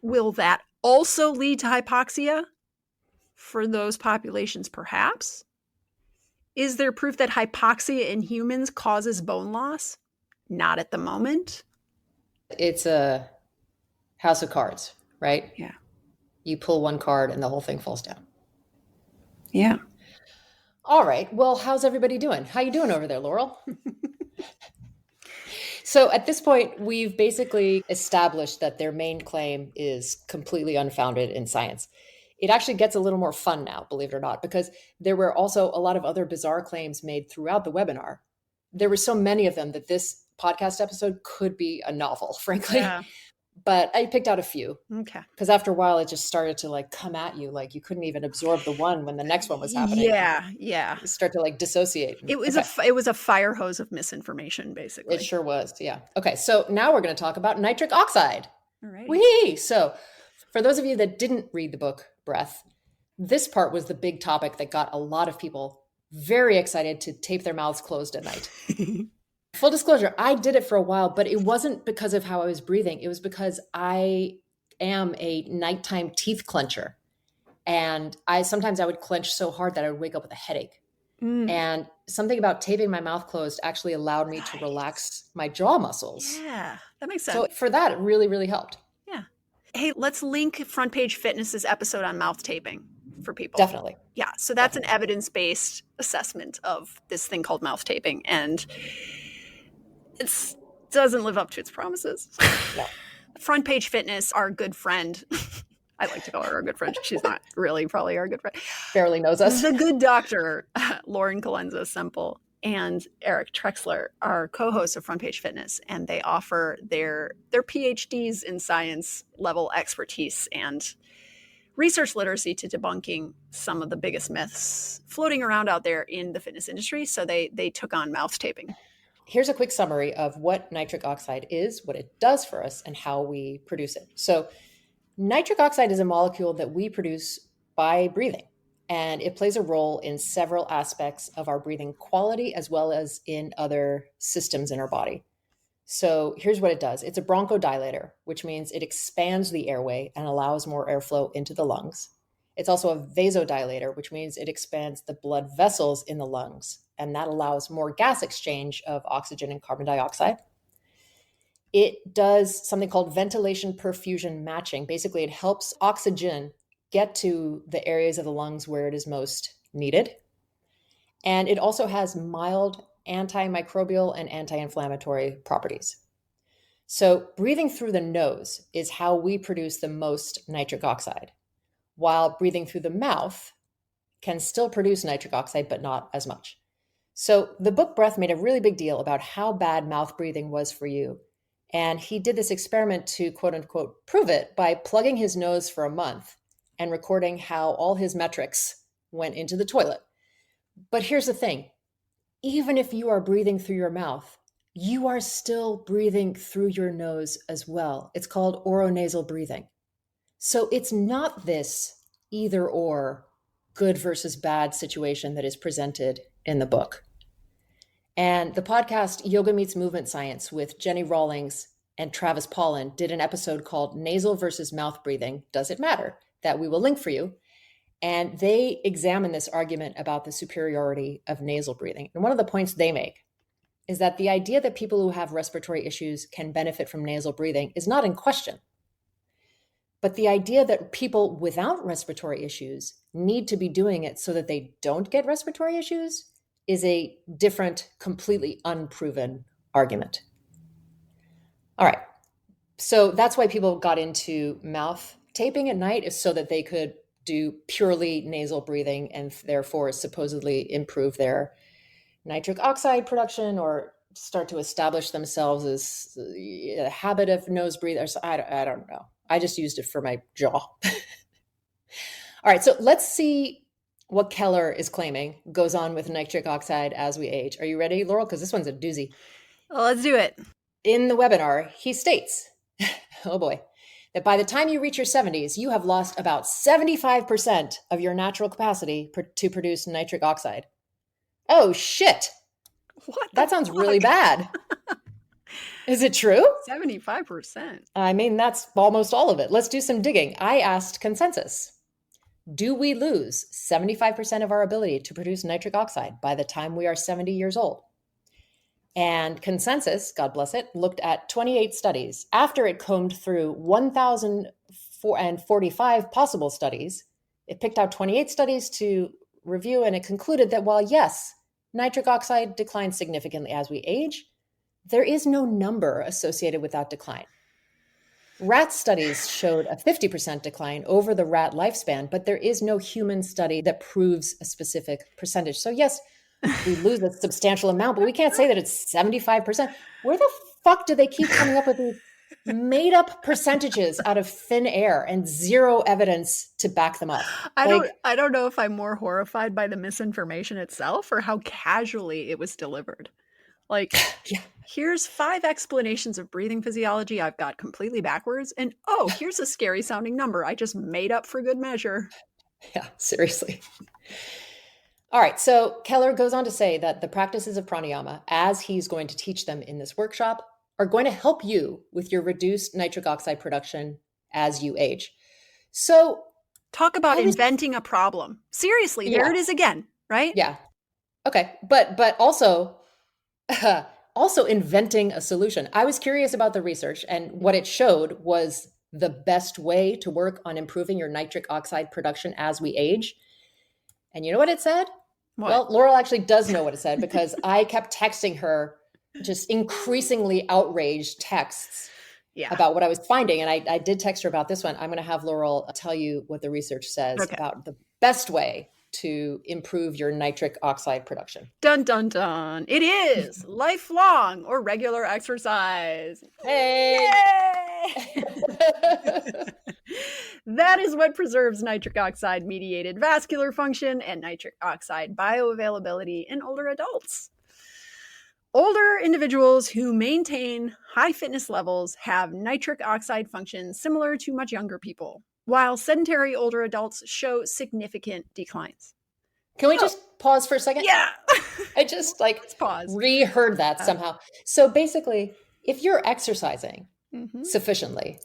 Will that also lead to hypoxia for those populations, perhaps? Is there proof that hypoxia in humans causes bone loss? Not at the moment. It's a house of cards, right? Yeah. You pull one card and the whole thing falls down. Yeah. All right. Well, how's everybody doing? How you doing over there, Laurel? So at this point, we've basically established that their main claim is completely unfounded in science. It actually gets a little more fun now, believe it or not, because there were also a lot of other bizarre claims made throughout the webinar. There were so many of them that this podcast episode could be a novel, frankly. Yeah. But I picked out a few. Okay. Because after a while, it just started to like come at you. Like you couldn't even absorb the one when the next one was happening. Yeah. Yeah. You start to like dissociate. It was a fire hose of misinformation, basically. It sure was. Yeah. Okay. So now we're going to talk about nitric oxide. All right. Whee! So for those of you that didn't read the book Breath, this part was the big topic that got a lot of people very excited to tape their mouths closed at night. Full disclosure, I did it for a while, but it wasn't because of how I was breathing. It was because I am a nighttime teeth clencher. And sometimes I would clench so hard that I would wake up with a headache. And something about taping my mouth closed actually allowed me to relax my jaw muscles. Yeah, that makes sense. So for that, it really, really helped. Yeah. Hey, let's link Front Page Fitness's episode on mouth taping for people. Definitely. Yeah. So that's an evidence-based assessment of this thing called mouth taping. And it doesn't live up to its promises. No. Front Page Fitness, our good friend. I like to call her our good friend. She's not really probably our good friend. Barely knows us. The good doctor, Lauren Colenza Semple, and Eric Trexler are co-hosts of Front Page Fitness, and they offer their PhDs in science level expertise and research literacy to debunking some of the biggest myths floating around out there in the fitness industry. So they took on mouth taping. Here's a quick summary of what nitric oxide is, what it does for us, and how we produce it. So nitric oxide is a molecule that we produce by breathing, and it plays a role in several aspects of our breathing quality as well as in other systems in our body. So here's what it does. It's a bronchodilator, which means it expands the airway and allows more airflow into the lungs. It's also a vasodilator, which means it expands the blood vessels in the lungs, and that allows more gas exchange of oxygen and carbon dioxide. It does something called ventilation perfusion matching. Basically, it helps oxygen get to the areas of the lungs where it is most needed. And it also has mild antimicrobial and anti-inflammatory properties. So breathing through the nose is how we produce the most nitric oxide, while breathing through the mouth can still produce nitric oxide, but not as much. So the book Breath made a really big deal about how bad mouth breathing was for you. And he did this experiment to quote unquote prove it by plugging his nose for a month and recording how all his metrics went into the toilet. But here's the thing. Even if you are breathing through your mouth, you are still breathing through your nose as well. It's called oronasal breathing. So it's not this either or good versus bad situation that is presented in the book. And the podcast Yoga Meets Movement Science with Jenny Rawlings and Travis Paulin did an episode called Nasal versus Mouth Breathing, Does It Matter? That we will link for you. And they examine this argument about the superiority of nasal breathing. And one of the points they make is that the idea that people who have respiratory issues can benefit from nasal breathing is not in question. But the idea that people without respiratory issues need to be doing it so that they don't get respiratory issues is a different, completely unproven argument. All right. So that's why people got into mouth taping at night, is so that they could do purely nasal breathing and therefore supposedly improve their nitric oxide production or start to establish themselves as a habit of nose breathing. I don't know. I just used it for my jaw. All right. So let's see what Keller is claiming goes on with nitric oxide as we age. Are you ready, Laurel? Because this one's a doozy. Well, let's do it. In the webinar, he states, oh boy, that by the time you reach your 70s, you have lost about 75% of your natural capacity to produce nitric oxide. Oh, shit. What the That sounds really fuck? bad. Is it true? 75%. I mean, that's almost all of it. Let's do some digging. I asked consensus. Do we lose 75% of our ability to produce nitric oxide by the time we are 70 years old? And consensus, God bless it, looked at 28 studies. After it combed through 1,045 possible studies, it picked out 28 studies to review, and it concluded that while, yes, nitric oxide declines significantly as we age, there is no number associated with that decline. Rat studies showed a 50% decline over the rat lifespan, but there is no human study that proves a specific percentage. So, yes, we lose a substantial amount, but we can't say that it's 75%. Where the fuck do they keep coming up with these made up percentages out of thin air and zero evidence to back them up? I don't know if I'm more horrified by the misinformation itself or how casually it was delivered. Like, yeah, here's 5 explanations of breathing physiology I've got completely backwards, and oh, here's a scary sounding number I just made up for good measure. yeah, seriously. All right, so Keller goes on to say that the practices of pranayama, as he's going to teach them in this workshop, are going to help you with your reduced nitric oxide production as you age. So, talk about inventing a problem. Seriously, yeah, there it is again, right? Yeah. Okay, but also also inventing a solution. I was curious about the research, and what it showed was the best way to work on improving your nitric oxide production as we age. And you know what it said? What? Well, Laurel actually does know what it said because I kept texting her just increasingly outraged texts about what I was finding. And I did text her about this one. I'm going to have Laurel tell you what the research says about the best way to improve your nitric oxide production. Dun, dun, dun. It is lifelong or regular exercise. Hey! Yay! That is what preserves nitric oxide mediated vascular function and nitric oxide bioavailability in older adults. Older individuals who maintain high fitness levels have nitric oxide function similar to much younger people, while sedentary older adults show significant declines. Can we just pause for a second? Yeah. I just Let's pause. reheard that somehow. So basically, if you're exercising sufficiently,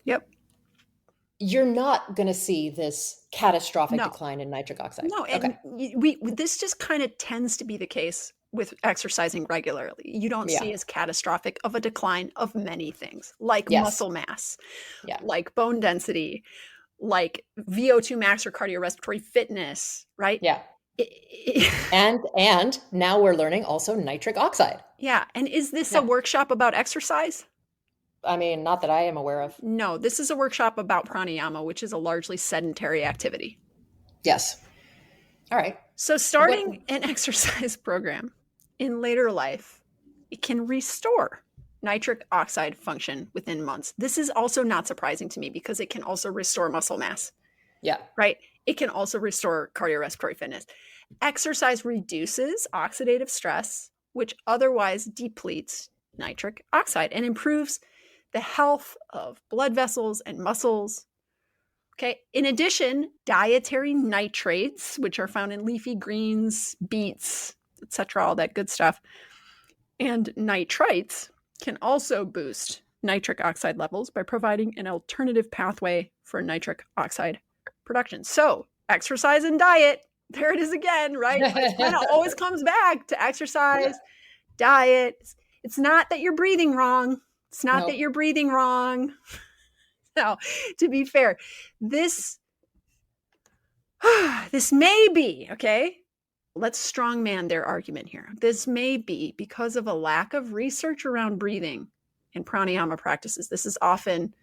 you're not going to see this catastrophic decline in nitric oxide. No, and this just kind of tends to be the case with exercising regularly. You don't see as catastrophic of a decline of many things, like muscle mass, like bone density, like VO2 max or cardiorespiratory fitness, right? Yeah. And now we're learning also nitric oxide. Yeah. And is this a workshop about exercise? I mean, not that I am aware of. No, this is a workshop about pranayama, which is a largely sedentary activity. Yes. All right. So starting an exercise program in later life, it can restore nitric oxide function within months. This is also not surprising to me because it can also restore muscle mass. Yeah. Right? It can also restore cardiorespiratory fitness. Exercise reduces oxidative stress, which otherwise depletes nitric oxide and improves the health of blood vessels and muscles. Okay. In addition, dietary nitrates, which are found in leafy greens, beets, etc., all that good stuff, and nitrites can also boost nitric oxide levels by providing an alternative pathway for nitric oxide production. So, exercise and diet, there it is again, right? It kind of always comes back to exercise, diet. It's not that you're breathing wrong. It's not that you're breathing wrong. Now, to be fair, this may be, okay? Let's strongman their argument here. This may be because of a lack of research around breathing in pranayama practices. This is often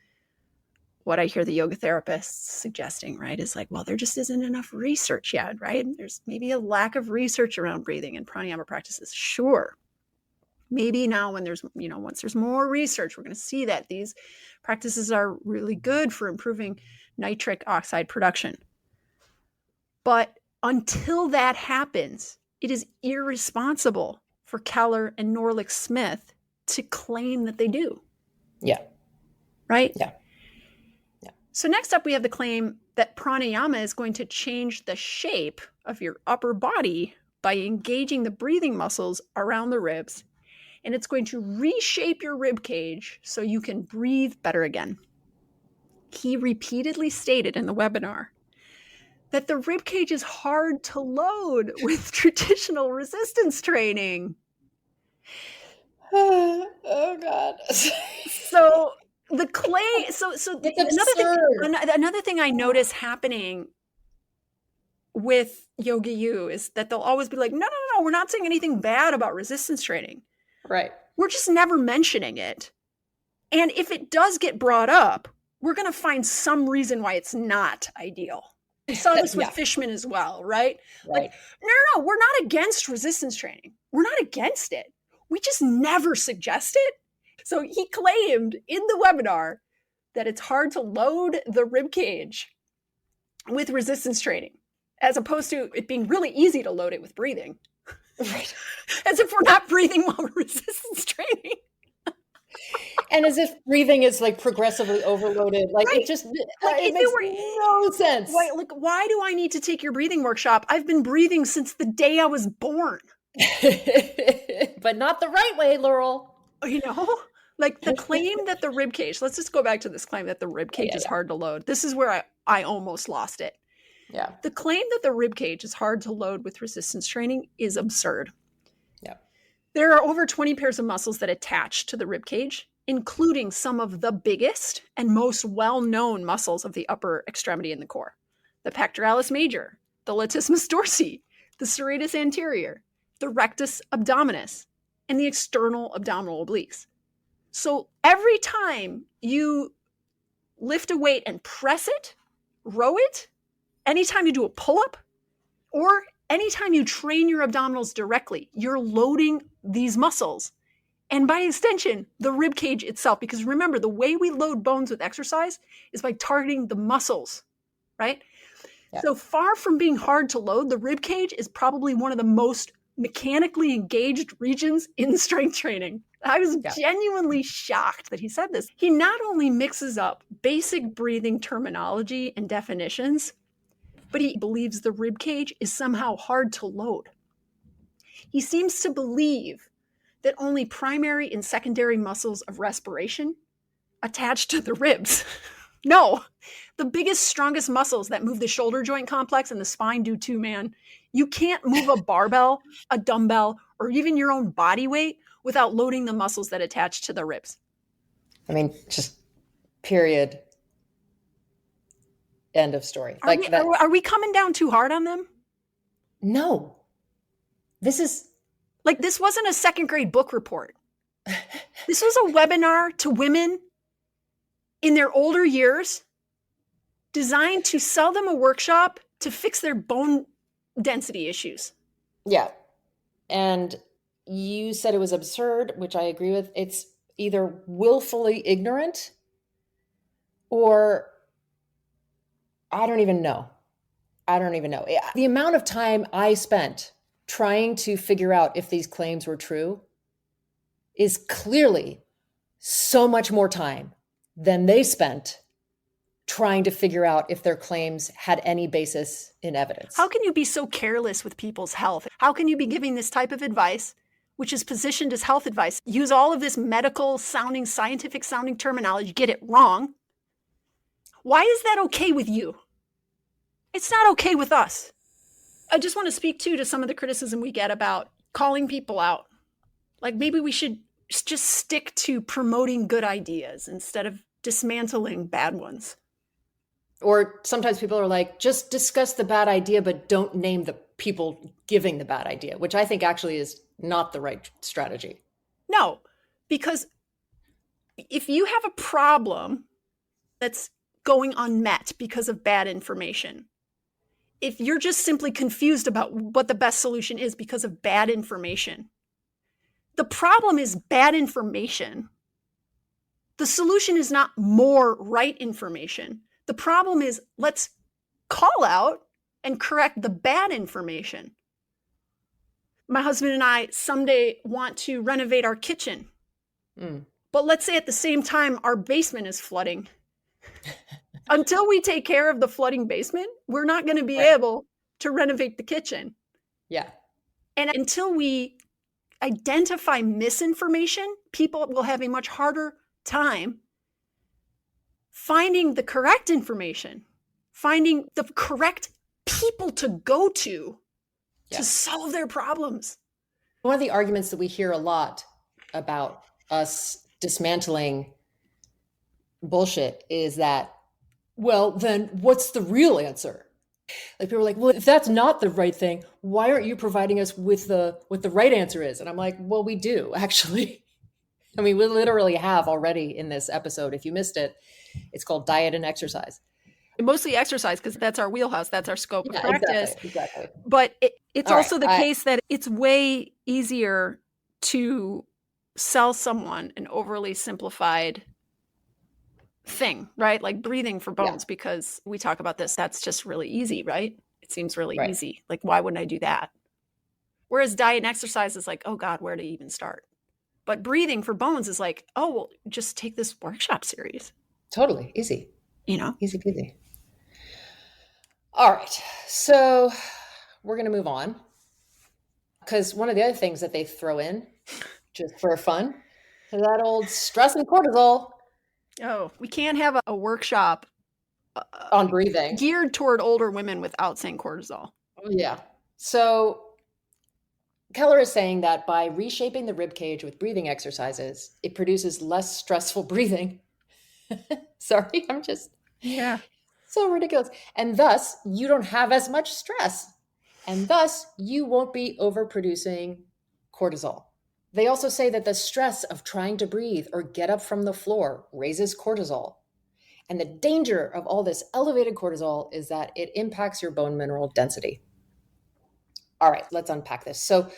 what I hear the yoga therapists suggesting, right? Is like, well, there just isn't enough research yet, right? There's maybe a lack of research around breathing in pranayama practices. Sure. Maybe now when there's, once there's more research, we're going to see that these practices are really good for improving nitric oxide production. But until that happens, it is irresponsible for Keller and Norlick Smith to claim that they do. Yeah. Right? Yeah. So next up, we have the claim that pranayama is going to change the shape of your upper body by engaging the breathing muscles around the ribs, and it's going to reshape your rib cage so you can breathe better again. He repeatedly stated in the webinar that the rib cage is hard to load with traditional resistance training. Oh God. So the claim, so it's another thing I notice happening with YogaU is that they'll always be like, no, we're not saying anything bad about resistance training. Right. We're just never mentioning it. And if it does get brought up, we're going to find some reason why it's not ideal. We saw this with Fishman as well, right? Like, no, we're not against resistance training. We're not against it. We just never suggest it. So he claimed in the webinar that it's hard to load the rib cage with resistance training, as opposed to it being really easy to load it with breathing. Right. As if we're not breathing while we're resistance training. And as if breathing is like progressively overloaded. Like it just it makes no sense. Why do I need to take your breathing workshop? I've been breathing since the day I was born. But not the right way, Laurel. You know? Like the claim that the rib cage, let's just go back to this claim that the rib cage is hard to load. This is where I almost lost it. Yeah. The claim that the rib cage is hard to load with resistance training is absurd. Yeah. There are over 20 pairs of muscles that attach to the rib cage, including some of the biggest and most well-known muscles of the upper extremity in the core. The pectoralis major, the latissimus dorsi, the serratus anterior, the rectus abdominis, and the external abdominal obliques. So every time you lift a weight and press it, row it, anytime you do a pull-up, or anytime you train your abdominals directly, you're loading these muscles. And by extension, the rib cage itself. Because remember, the way we load bones with exercise is by targeting the muscles, right? Yeah. So far from being hard to load, the rib cage is probably one of the most mechanically engaged regions in strength training. I was genuinely shocked that he said this. He not only mixes up basic breathing terminology and definitions, but he believes the rib cage is somehow hard to load. He seems to believe that only primary and secondary muscles of respiration attach to the ribs. No, the biggest, strongest muscles that move the shoulder joint complex and the spine do too, man. You can't move a barbell, a dumbbell, or even your own body weight without loading the muscles that attach to the ribs. I mean, just period. End of story. Are we coming down too hard on them? No. This wasn't a second grade book report. This was a webinar to women in their older years designed to sell them a workshop to fix their bone density issues. Yeah. And you said it was absurd, which I agree with. It's either willfully ignorant or I don't even know. The amount of time I spent trying to figure out if these claims were true is clearly so much more time than they spent trying to figure out if their claims had any basis in evidence. How can you be so careless with people's health? How can you be giving this type of advice, which is positioned as health advice, use all of this medical sounding, scientific sounding terminology, get it wrong? Why is that okay with you? It's not okay with us. I just want to speak to some of the criticism we get about calling people out. Like maybe we should just stick to promoting good ideas instead of dismantling bad ones. Or sometimes people are like, just discuss the bad idea, but don't name the people giving the bad idea, which I think actually is not the right strategy. No, because if you have a problem that's going unmet because of bad information, if you're just simply confused about what the best solution is because of bad information, the problem is bad information. The solution is not more right information. The problem is let's call out and correct the bad information. My husband and I someday want to renovate our kitchen. But let's say at the same time our basement is flooding. Until we take care of the flooding basement, we're not going to be able to renovate the kitchen. Yeah. And until we identify misinformation, people will have a much harder time finding the correct information, finding the correct people to go to solve their problems. One of the arguments that we hear a lot about us dismantling bullshit is that, well, then what's the real answer? Like people are like, well, if that's not the right thing, why aren't you providing us with what the right answer is? And I'm like, well, we do actually. I mean, we literally have already in this episode. If you missed it, it's called Diet and Exercise. Mostly exercise, because that's our wheelhouse, that's our scope of practice. Exactly. But it's also the case that it's way easier to sell someone an overly simplified thing, right? Like breathing for bones, because we talk about this. That's just really easy, right? It seems really easy. Like, why wouldn't I do that? Whereas diet and exercise is like, oh God, where to even start? But breathing for bones is like, oh, well, just take this workshop series. Totally. Easy. Easy peasy. All right. So we're going to move on. Because one of the other things that they throw in, just for fun, is that old stress and cortisol. Oh, we can't have a workshop on breathing geared toward older women without saying cortisol. Yeah. So Keller is saying that by reshaping the rib cage with breathing exercises, it produces less stressful breathing. Sorry, I'm just so ridiculous. And thus, you don't have as much stress. And thus, you won't be overproducing cortisol. They also say that the stress of trying to breathe or get up from the floor raises cortisol. And the danger of all this elevated cortisol is that it impacts your bone mineral density. All right, let's unpack this. So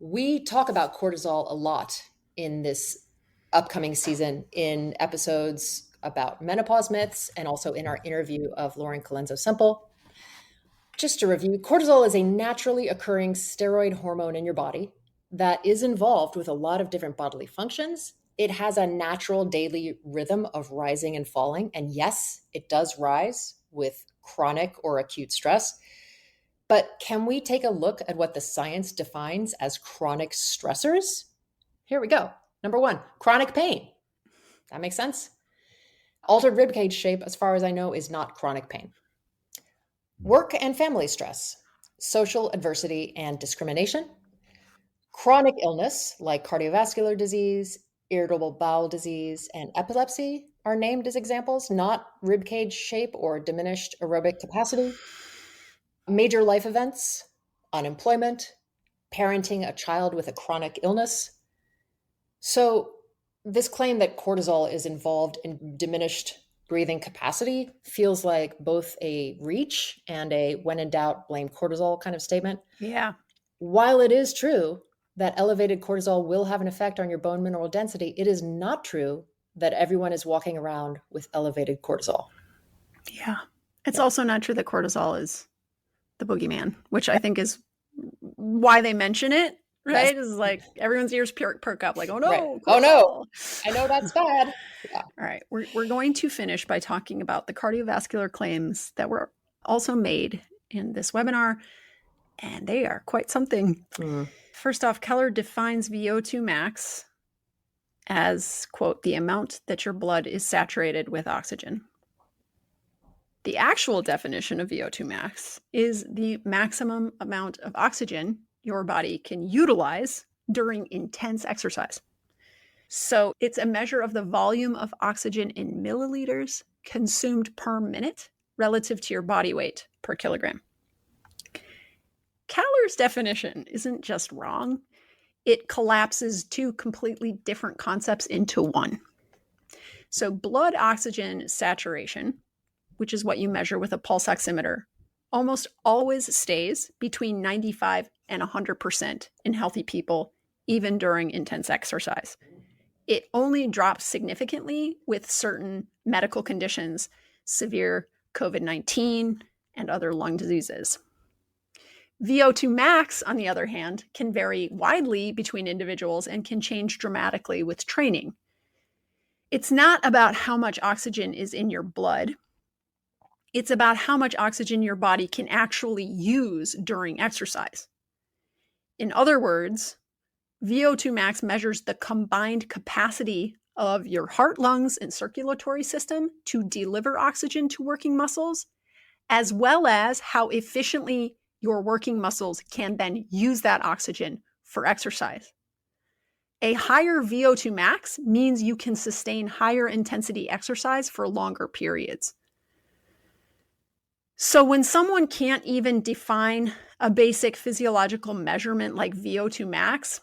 we talk about cortisol a lot in this upcoming season in episodes about menopause myths and also in our interview of Lauren Colenso-Semple. Just to review, cortisol is a naturally occurring steroid hormone in your body that is involved with a lot of different bodily functions. It has a natural daily rhythm of rising and falling. And yes, it does rise with chronic or acute stress. But can we take a look at what the science defines as chronic stressors? Here we go. Number 1, chronic pain. That makes sense? Altered rib cage shape, as far as I know, is not chronic pain. Work and family stress, social adversity and discrimination, chronic illness like cardiovascular disease, irritable bowel disease, and epilepsy are named as examples, not rib cage shape or diminished aerobic capacity. Major life events, unemployment, parenting a child with a chronic illness. So this claim that cortisol is involved in diminished breathing capacity feels like both a reach and a when in doubt, blame cortisol kind of statement. Yeah. While it is true that elevated cortisol will have an effect on your bone mineral density, it is not true that everyone is walking around with elevated cortisol. Yeah. It's also not true that cortisol is the boogeyman, which I think is why they mention it, right? Yes. Is like everyone's ears perk up like, oh no, right. Oh no, I know that's bad. Yeah. All right. We're going to finish by talking about the cardiovascular claims that were also made in this webinar, and they are quite something. First off, Keller defines VO2 max as, quote, the amount that your blood is saturated with oxygen. The actual definition of VO2 max is the maximum amount of oxygen your body can utilize during intense exercise. So it's a measure of the volume of oxygen in milliliters consumed per minute relative to your body weight per kilogram. Keller's definition isn't just wrong. It collapses two completely different concepts into one. So blood oxygen saturation, which is what you measure with a pulse oximeter, almost always stays between 95 and 100% in healthy people, even during intense exercise. It only drops significantly with certain medical conditions, severe COVID-19 and other lung diseases. VO2 max, on the other hand, can vary widely between individuals and can change dramatically with training. It's not about how much oxygen is in your blood. It's about how much oxygen your body can actually use during exercise. In other words, VO2 max measures the combined capacity of your heart, lungs, and circulatory system to deliver oxygen to working muscles, as well as how efficiently your working muscles can then use that oxygen for exercise. A higher VO2 max means you can sustain higher intensity exercise for longer periods. So when someone can't even define a basic physiological measurement like VO2 max,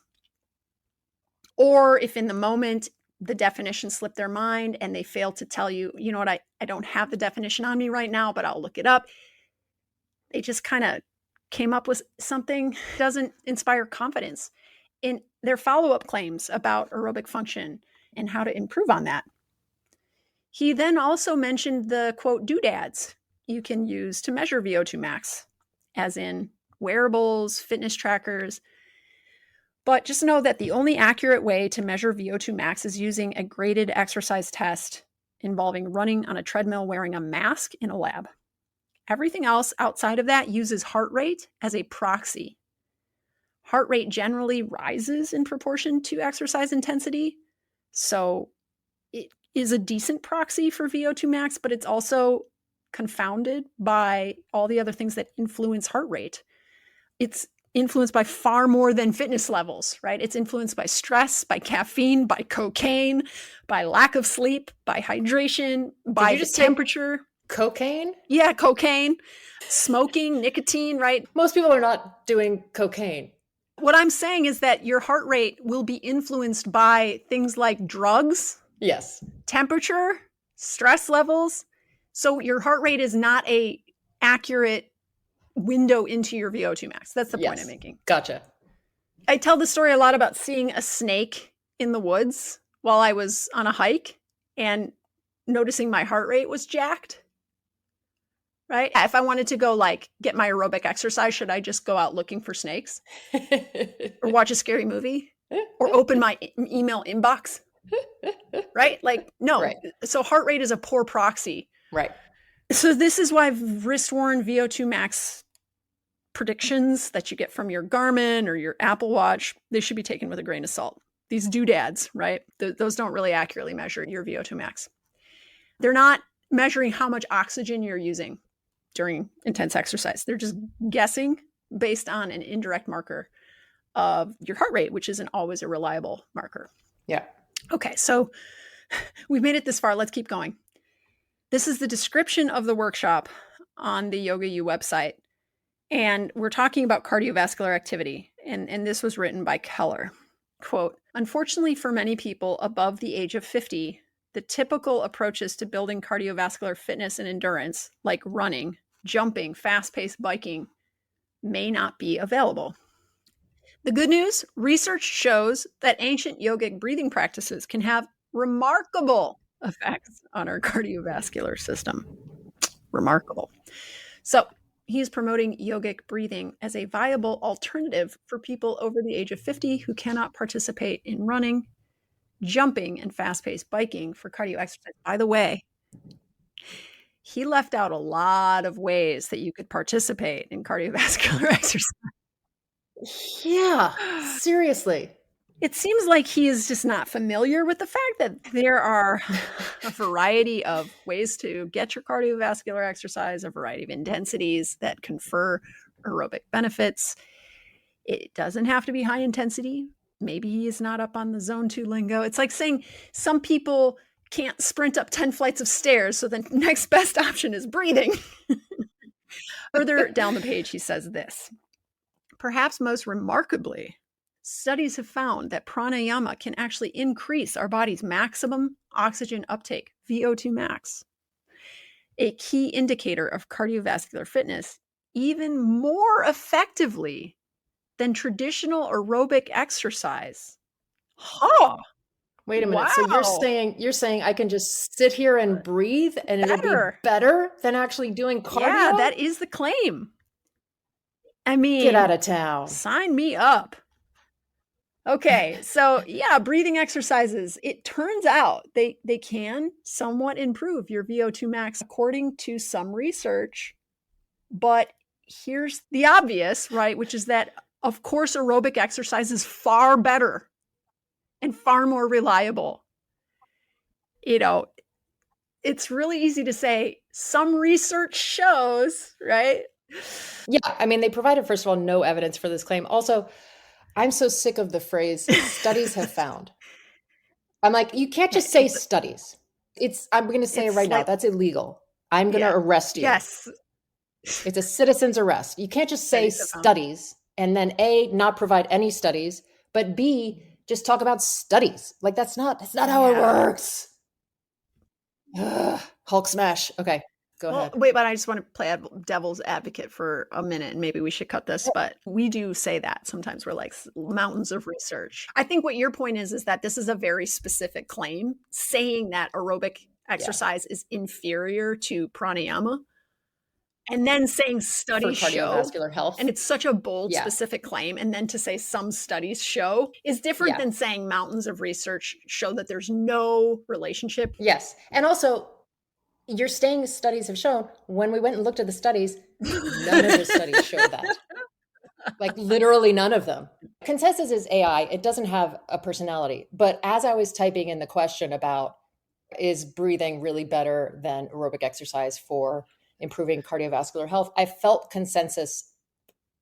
or if in the moment the definition slipped their mind and they fail to tell you, you know what, I don't have the definition on me right now, but I'll look it up. They just kind of came up with something that doesn't inspire confidence in their follow-up claims about aerobic function and how to improve on that. He then also mentioned the, quote, doodads you can use to measure VO2 max, as in wearables, fitness trackers. But just know that the only accurate way to measure VO2 max is using a graded exercise test involving running on a treadmill wearing a mask in a lab. Everything else outside of that uses heart rate as a proxy. Heart rate generally rises in proportion to exercise intensity, so it is a decent proxy for VO2 max, but it's also confounded by all the other things that influence heart rate. It's influenced by far more than fitness levels, right? It's influenced by stress, by caffeine, by cocaine, by lack of sleep, by hydration, by the temperature. Cocaine? Yeah, cocaine, smoking, nicotine, right? Most people are not doing cocaine. What I'm saying is that your heart rate will be influenced by things like drugs, yes, temperature, stress levels. So your heart rate is not a accurate window into your VO2 max. That's the point I'm making. Gotcha. I tell the story a lot about seeing a snake in the woods while I was on a hike and noticing my heart rate was jacked. Right? If I wanted to go like get my aerobic exercise, should I just go out looking for snakes or watch a scary movie or open my email inbox? Right? Like, no. Right. So heart rate is a poor proxy. Right. So this is why wrist-worn VO2 max predictions that you get from your Garmin or your Apple Watch, they should be taken with a grain of salt. These doodads, right? Those don't really accurately measure your VO2 max. They're not measuring how much oxygen you're using during intense exercise. They're just guessing based on an indirect marker of your heart rate, which isn't always a reliable marker. Yeah. Okay, so we've made it this far. Let's keep going. This is the description of the workshop on the YogaU website. And we're talking about cardiovascular activity. And this was written by Keller. Quote, unfortunately for many people above the age of 50, the typical approaches to building cardiovascular fitness and endurance, like running, jumping, fast-paced biking, may not be available. The good news, research shows that ancient yogic breathing practices can have remarkable effects on our cardiovascular system. Remarkable. So he's promoting yogic breathing as a viable alternative for people over the age of 50 who cannot participate in running, jumping, and fast-paced biking for cardio exercise. By the way, he left out a lot of ways that you could participate in cardiovascular exercise. Yeah, seriously. It seems like he is just not familiar with the fact that there are a variety of ways to get your cardiovascular exercise, a variety of intensities that confer aerobic benefits. It doesn't have to be high intensity. Maybe he is not up on the zone 2 lingo. It's like saying some people can't sprint up 10 flights of stairs, so the next best option is breathing. Further down the page, he says this. Perhaps most remarkably, studies have found that pranayama can actually increase our body's maximum oxygen uptake, VO2 max, a key indicator of cardiovascular fitness, even more effectively than traditional aerobic exercise. Huh. Wait a minute. Wow. So you're saying I can just sit here and breathe and it'll be better than actually doing cardio? Yeah, that is the claim. I mean, get out of town. Sign me up. Okay, so yeah, breathing exercises, it turns out they can somewhat improve your VO2 max according to some research. But here's the obvious, right? Which is that Of course, aerobic exercise is far better and far more reliable. You know, it's really easy to say some research shows, right? Yeah, I mean, they provided, first of all, no evidence for this claim. Also, I'm so sick of the phrase studies have found. I'm like, you can't just say studies. I'm going to say it right now, that's illegal. I'm going to arrest you. Yes. It's a citizen's arrest. You can't just say Studies have found. studies and then A, not provide any studies, but B, just talk about studies. Like that's not how it works. Ugh, Hulk smash. Okay, go ahead. Wait, but I just want to play devil's advocate for a minute, and maybe we should cut this, but we do say that sometimes. We're like mountains of research. I think what your point is that this is a very specific claim, saying that aerobic exercise is inferior to pranayama, and then saying studies for cardiovascular health. And it's such a bold, specific claim. And then to say some studies show is different than saying mountains of research show that there's no relationship. Yes. And also, you're saying studies have shown. When we went and looked at the studies, none of the studies showed that. Like literally none of them. Consensus is AI. It doesn't have a personality. But as I was typing in the question about is breathing really better than aerobic exercise for improving cardiovascular health, I felt consensus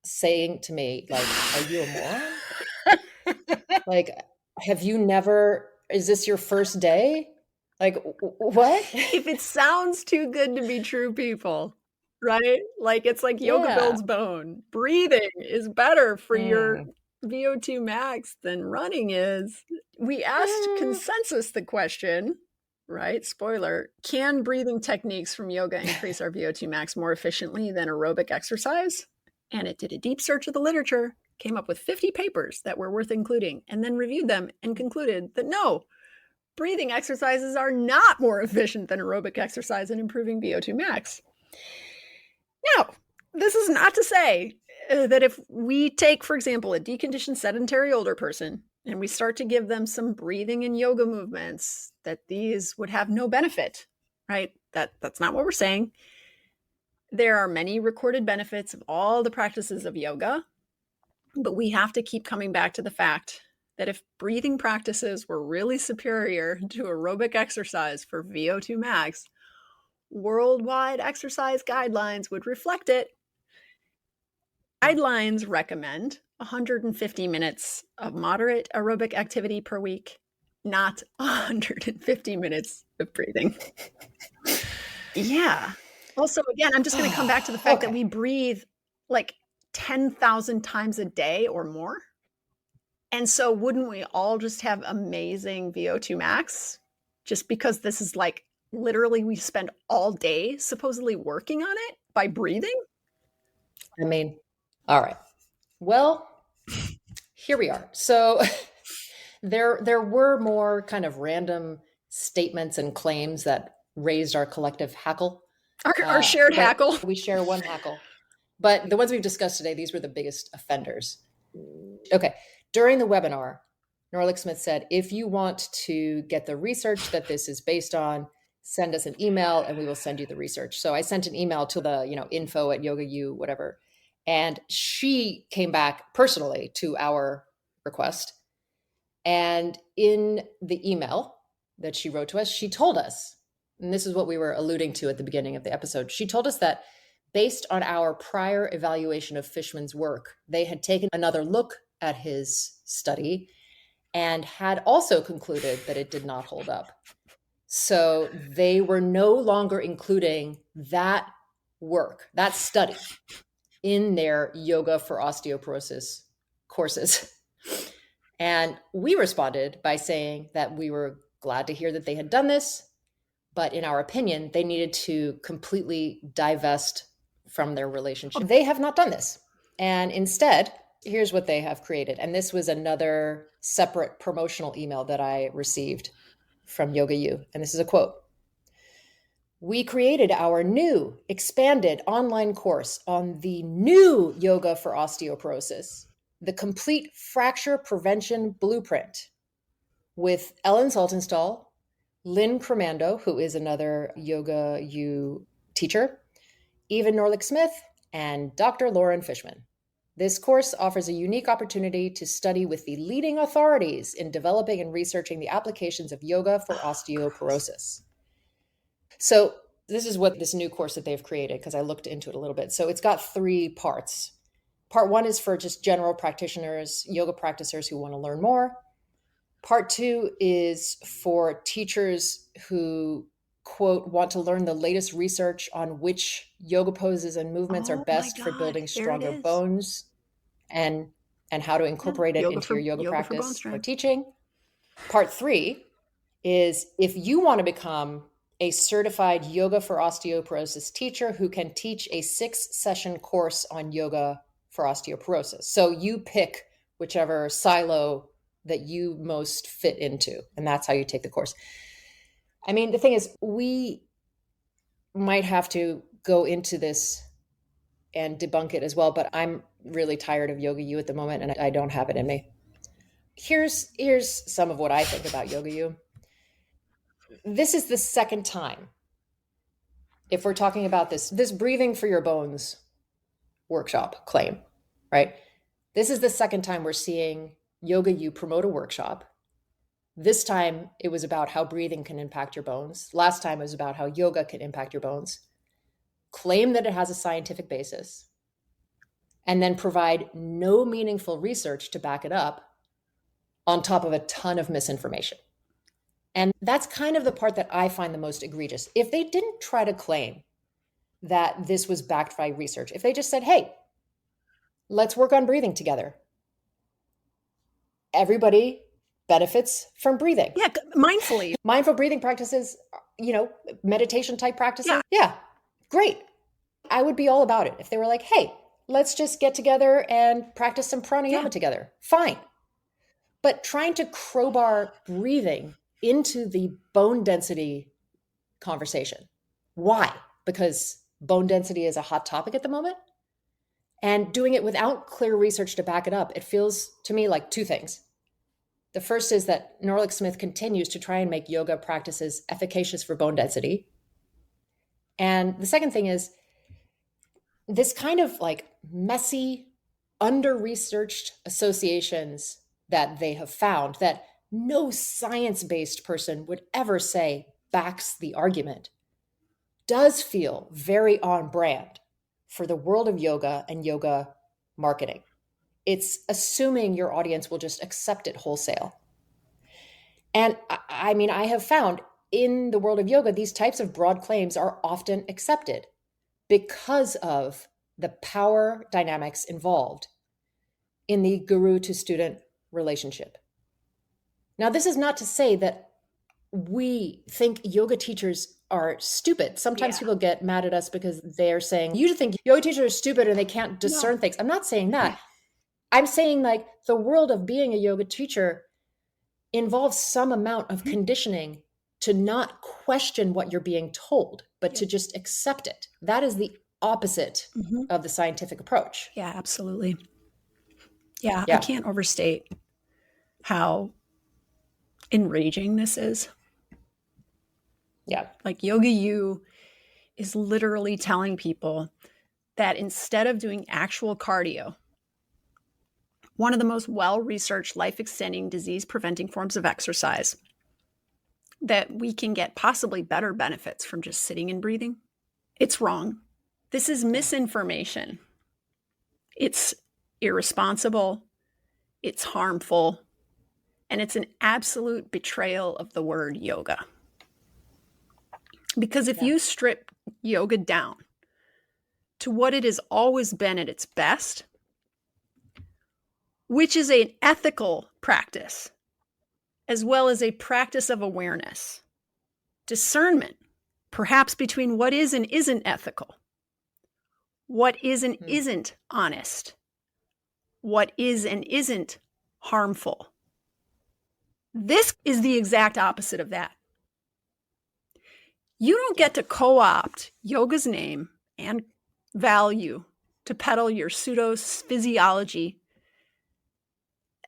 saying to me, like, are you a moron? Like, have you never, is this your first day? Like, what? If it sounds too good to be true, people, right? Like, it's like yoga builds bone. Breathing is better for your VO2 max than running is. We asked consensus the question, right? Spoiler, can breathing techniques from yoga increase our VO2 max more efficiently than aerobic exercise? And it did a deep search of the literature, came up with 50 papers that were worth including, and then reviewed them and concluded that no, breathing exercises are not more efficient than aerobic exercise in improving VO2 max. Now, this is not to say that if we take, for example, a deconditioned sedentary older person and we start to give them some breathing and yoga movements, that these would have no benefit, right? That's not what we're saying. There are many recorded benefits of all the practices of yoga, but we have to keep coming back to the fact that if breathing practices were really superior to aerobic exercise for VO2 max, worldwide exercise guidelines would reflect it. Guidelines recommend 150 minutes of moderate aerobic activity per week, not 150 minutes of breathing. Yeah. Also, again, I'm just going to come back to the fact that we breathe like 10,000 times a day or more. And so wouldn't we all just have amazing VO2 max just because this is like literally we spend all day supposedly working on it by breathing? I mean, all right. Well, here we are. So there were more kind of random statements and claims that raised our collective hackle. Our shared hackle. We share one hackle. But the ones we've discussed today, these were the biggest offenders. Okay. During the webinar, Norlick Smith said, if you want to get the research that this is based on, send us an email and we will send you the research. So I sent an email to the, info at YogaU, whatever. And she came back personally to our request. And in the email that she wrote to us, she told us, and this is what we were alluding to at the beginning of the episode. She told us that based on our prior evaluation of Fishman's work, they had taken another look at his study and had also concluded that it did not hold up. So they were no longer including that work, that study, in their yoga for osteoporosis courses. And we responded by saying that we were glad to hear that they had done this, but in our opinion, they needed to completely divest from their relationship. They have not done this. And instead, here's what they have created. And this was another separate promotional email that I received from YogaU. And this is a quote. We created our new expanded online course on the new yoga for osteoporosis, the complete fracture prevention blueprint, with Ellen Saltonstall, Lynn Cremando, who is another YogaU teacher, Eva Norlick Smith, and Dr. Lauren Fishman. This course offers a unique opportunity to study with the leading authorities in developing and researching the applications of yoga for osteoporosis. So this is what this new course that they've created, because I looked into it a little bit. So it's got 3 parts. Part 1 is for just general practitioners, yoga practitioners who want to learn more. Part 2 is for teachers who, quote, want to learn the latest research on which yoga poses and movements are best for building stronger bones and how to incorporate it into your yoga practice or teaching. Part 3 is if you want to become a certified yoga for osteoporosis teacher who can teach a 6-session course on yoga for osteoporosis. So you pick whichever silo that you most fit into, and that's how you take the course. I mean, the thing is, we might have to go into this and debunk it as well, but I'm really tired of YogaU at the moment, and I don't have it in me. Here's some of what I think about YogaU. This is the second time, if we're talking about this breathing for your bones workshop claim, right? This is the second time we're seeing YogaU promote a workshop. This time it was about how breathing can impact your bones. Last time it was about how yoga can impact your bones. Claim that it has a scientific basis, and then provide no meaningful research to back it up on top of a ton of misinformation. And that's kind of the part that I find the most egregious. If they didn't try to claim that this was backed by research, if they just said, hey, let's work on breathing together, everybody benefits from breathing. Yeah, mindfully. Mindful breathing practices, meditation type practices. Yeah, great. I would be all about it if they were like, hey, let's just get together and practice some pranayama together. Fine. But trying to crowbar breathing into the bone density conversation. Why? Because bone density is a hot topic at the moment. And doing it without clear research to back it up, it feels to me like 2 things. The first is that Norlick Smith continues to try and make yoga practices efficacious for bone density. And the second thing is this kind of like messy, under-researched associations that they have found that no science-based person would ever say backs the argument does feel very on brand for the world of yoga and yoga marketing. It's assuming your audience will just accept it wholesale. And I mean, I have found in the world of yoga, these types of broad claims are often accepted because of the power dynamics involved in the guru to student relationship. Now, this is not to say that we think yoga teachers are stupid. Sometimes people get mad at us because they're saying, you think yoga teachers are stupid and they can't discern things. I'm not saying that. I'm saying like the world of being a yoga teacher involves some amount of conditioning to not question what you're being told, but to just accept it. That is the opposite of the scientific approach. Yeah, absolutely. Yeah, I can't overstate how enraging this is. Yeah. Like YogaU is literally telling people that instead of doing actual cardio, one of the most well-researched life-extending disease-preventing forms of exercise, that we can get possibly better benefits from just sitting and breathing. It's wrong. This is misinformation. It's irresponsible. It's harmful. And it's an absolute betrayal of the word yoga. Because if you strip yoga down to what it has always been at its best, which is an ethical practice, as well as a practice of awareness, discernment, perhaps between what is and isn't ethical, what is and isn't honest, what is and isn't harmful. This is the exact opposite of that. You don't get to co-opt yoga's name and value to peddle your pseudo-physiology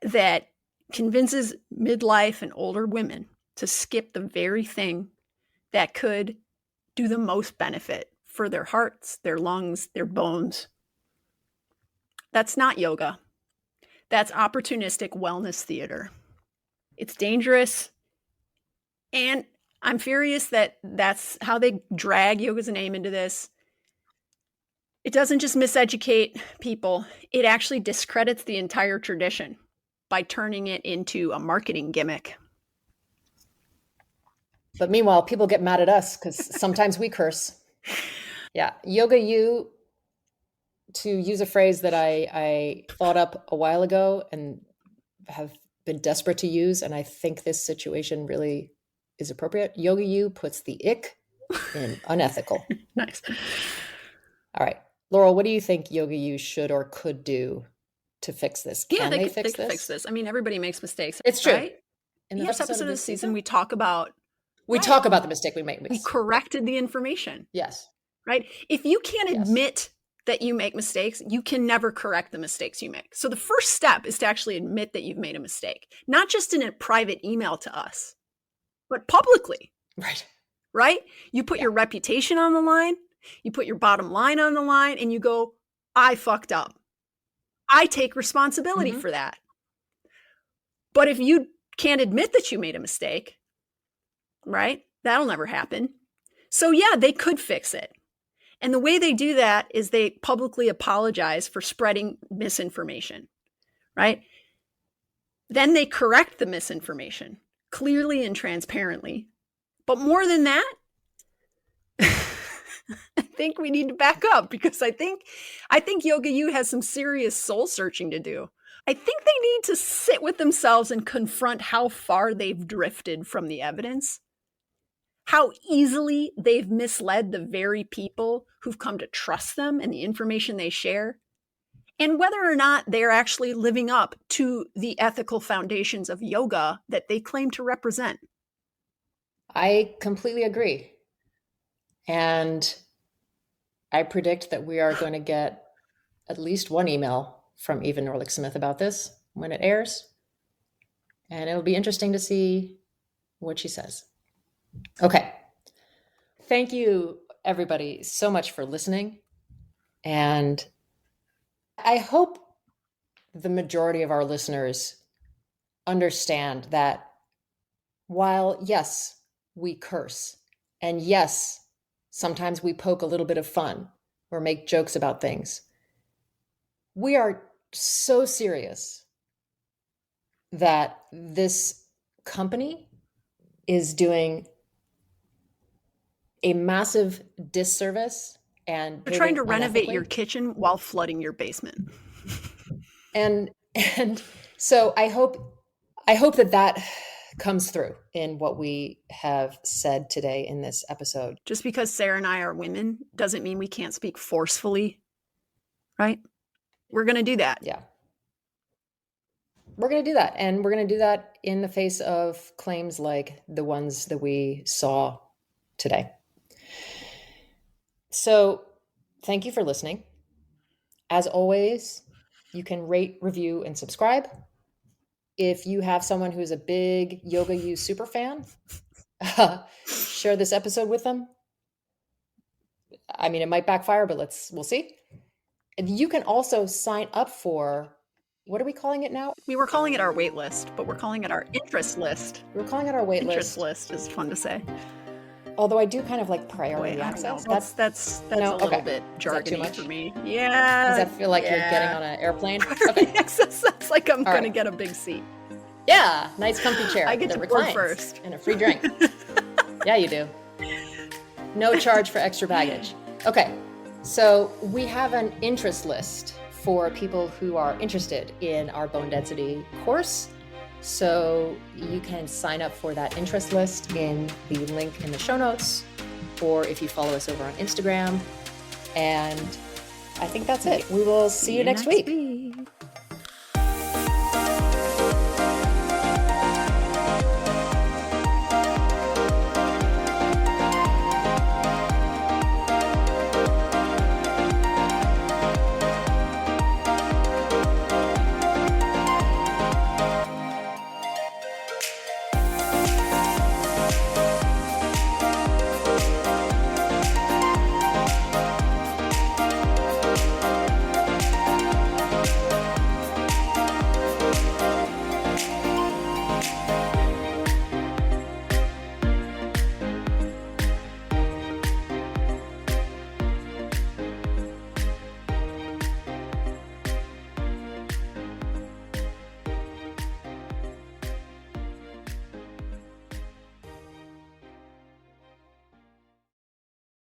that convinces midlife and older women to skip the very thing that could do the most benefit for their hearts, their lungs, their bones. That's not yoga. That's opportunistic wellness theater. It's dangerous. And I'm furious that that's how they drag yoga's name into this. It doesn't just miseducate people, it actually discredits the entire tradition by turning it into a marketing gimmick. But meanwhile, people get mad at us because sometimes we curse. Yeah. YogaU, to use a phrase that I thought up a while ago and have been desperate to use, and I think this situation really is appropriate. YogaU puts the ick in unethical. Nice. All right. Laurel, what do you think YogaU should or could do to fix this? Can they fix this? I mean, everybody makes mistakes. It's true. Right? In the first episode of the season, we talk about the mistake we made. We corrected the information. Yes. Right? If you can't admit that you make mistakes, you can never correct the mistakes you make. So the first step is to actually admit that you've made a mistake, not just in a private email to us, but publicly. Right? You put your reputation on the line, you put your bottom line on the line, and you go, I fucked up. I take responsibility for that. But if you can't admit that you made a mistake, right? That'll never happen. So yeah, they could fix it. And the way they do that is they publicly apologize for spreading misinformation, right? Then they correct the misinformation clearly and transparently. But more than that, I think we need to back up because I think YogaU has some serious soul searching to do. I think they need to sit with themselves and confront how far they've drifted from the evidence, how easily they've misled the very people who've come to trust them and the information they share, and whether or not they're actually living up to the ethical foundations of yoga that they claim to represent. I completely agree. And I predict that we are going to get at least one email from Eva Norlick-Smith about this when it airs. And it'll be interesting to see what she says. Okay. Thank you, everybody, so much for listening. And I hope the majority of our listeners understand that while, yes, we curse, and yes, sometimes we poke a little bit of fun or make jokes about things, we are so serious that this company is doing a massive disservice, and they're trying to renovate your kitchen while flooding your basement. And so I hope that comes through in what we have said today in this episode. Just because Sarah and I are women doesn't mean we can't speak forcefully, right? We're going to do that. Yeah. We're going to do that. And we're going to do that in the face of claims like the ones that we saw today. So thank you for listening. As always, you can rate, review, and subscribe. If you have someone who's a big YogaU super fan, share this episode with them. I mean, it might backfire, but we'll see. And you can also sign up for, what are we calling it now? We were calling it our wait list, but we're calling it our interest list. We're calling it our wait list. Interest list is fun to say. Although I do kind of like priority access. That's a little bit jargony for me. Yeah. Does that feel like you're getting on an airplane? Priority access sounds like I'm going to get a big seat. Yeah, nice comfy chair. I get to board first. And a free drink. Yeah, you do. No charge for extra baggage. Okay, so we have an interest list for people who are interested in our bone density course. So you can sign up for that interest list in the link in the show notes, or if you follow us over on Instagram. And I think that's it. We will see you next week.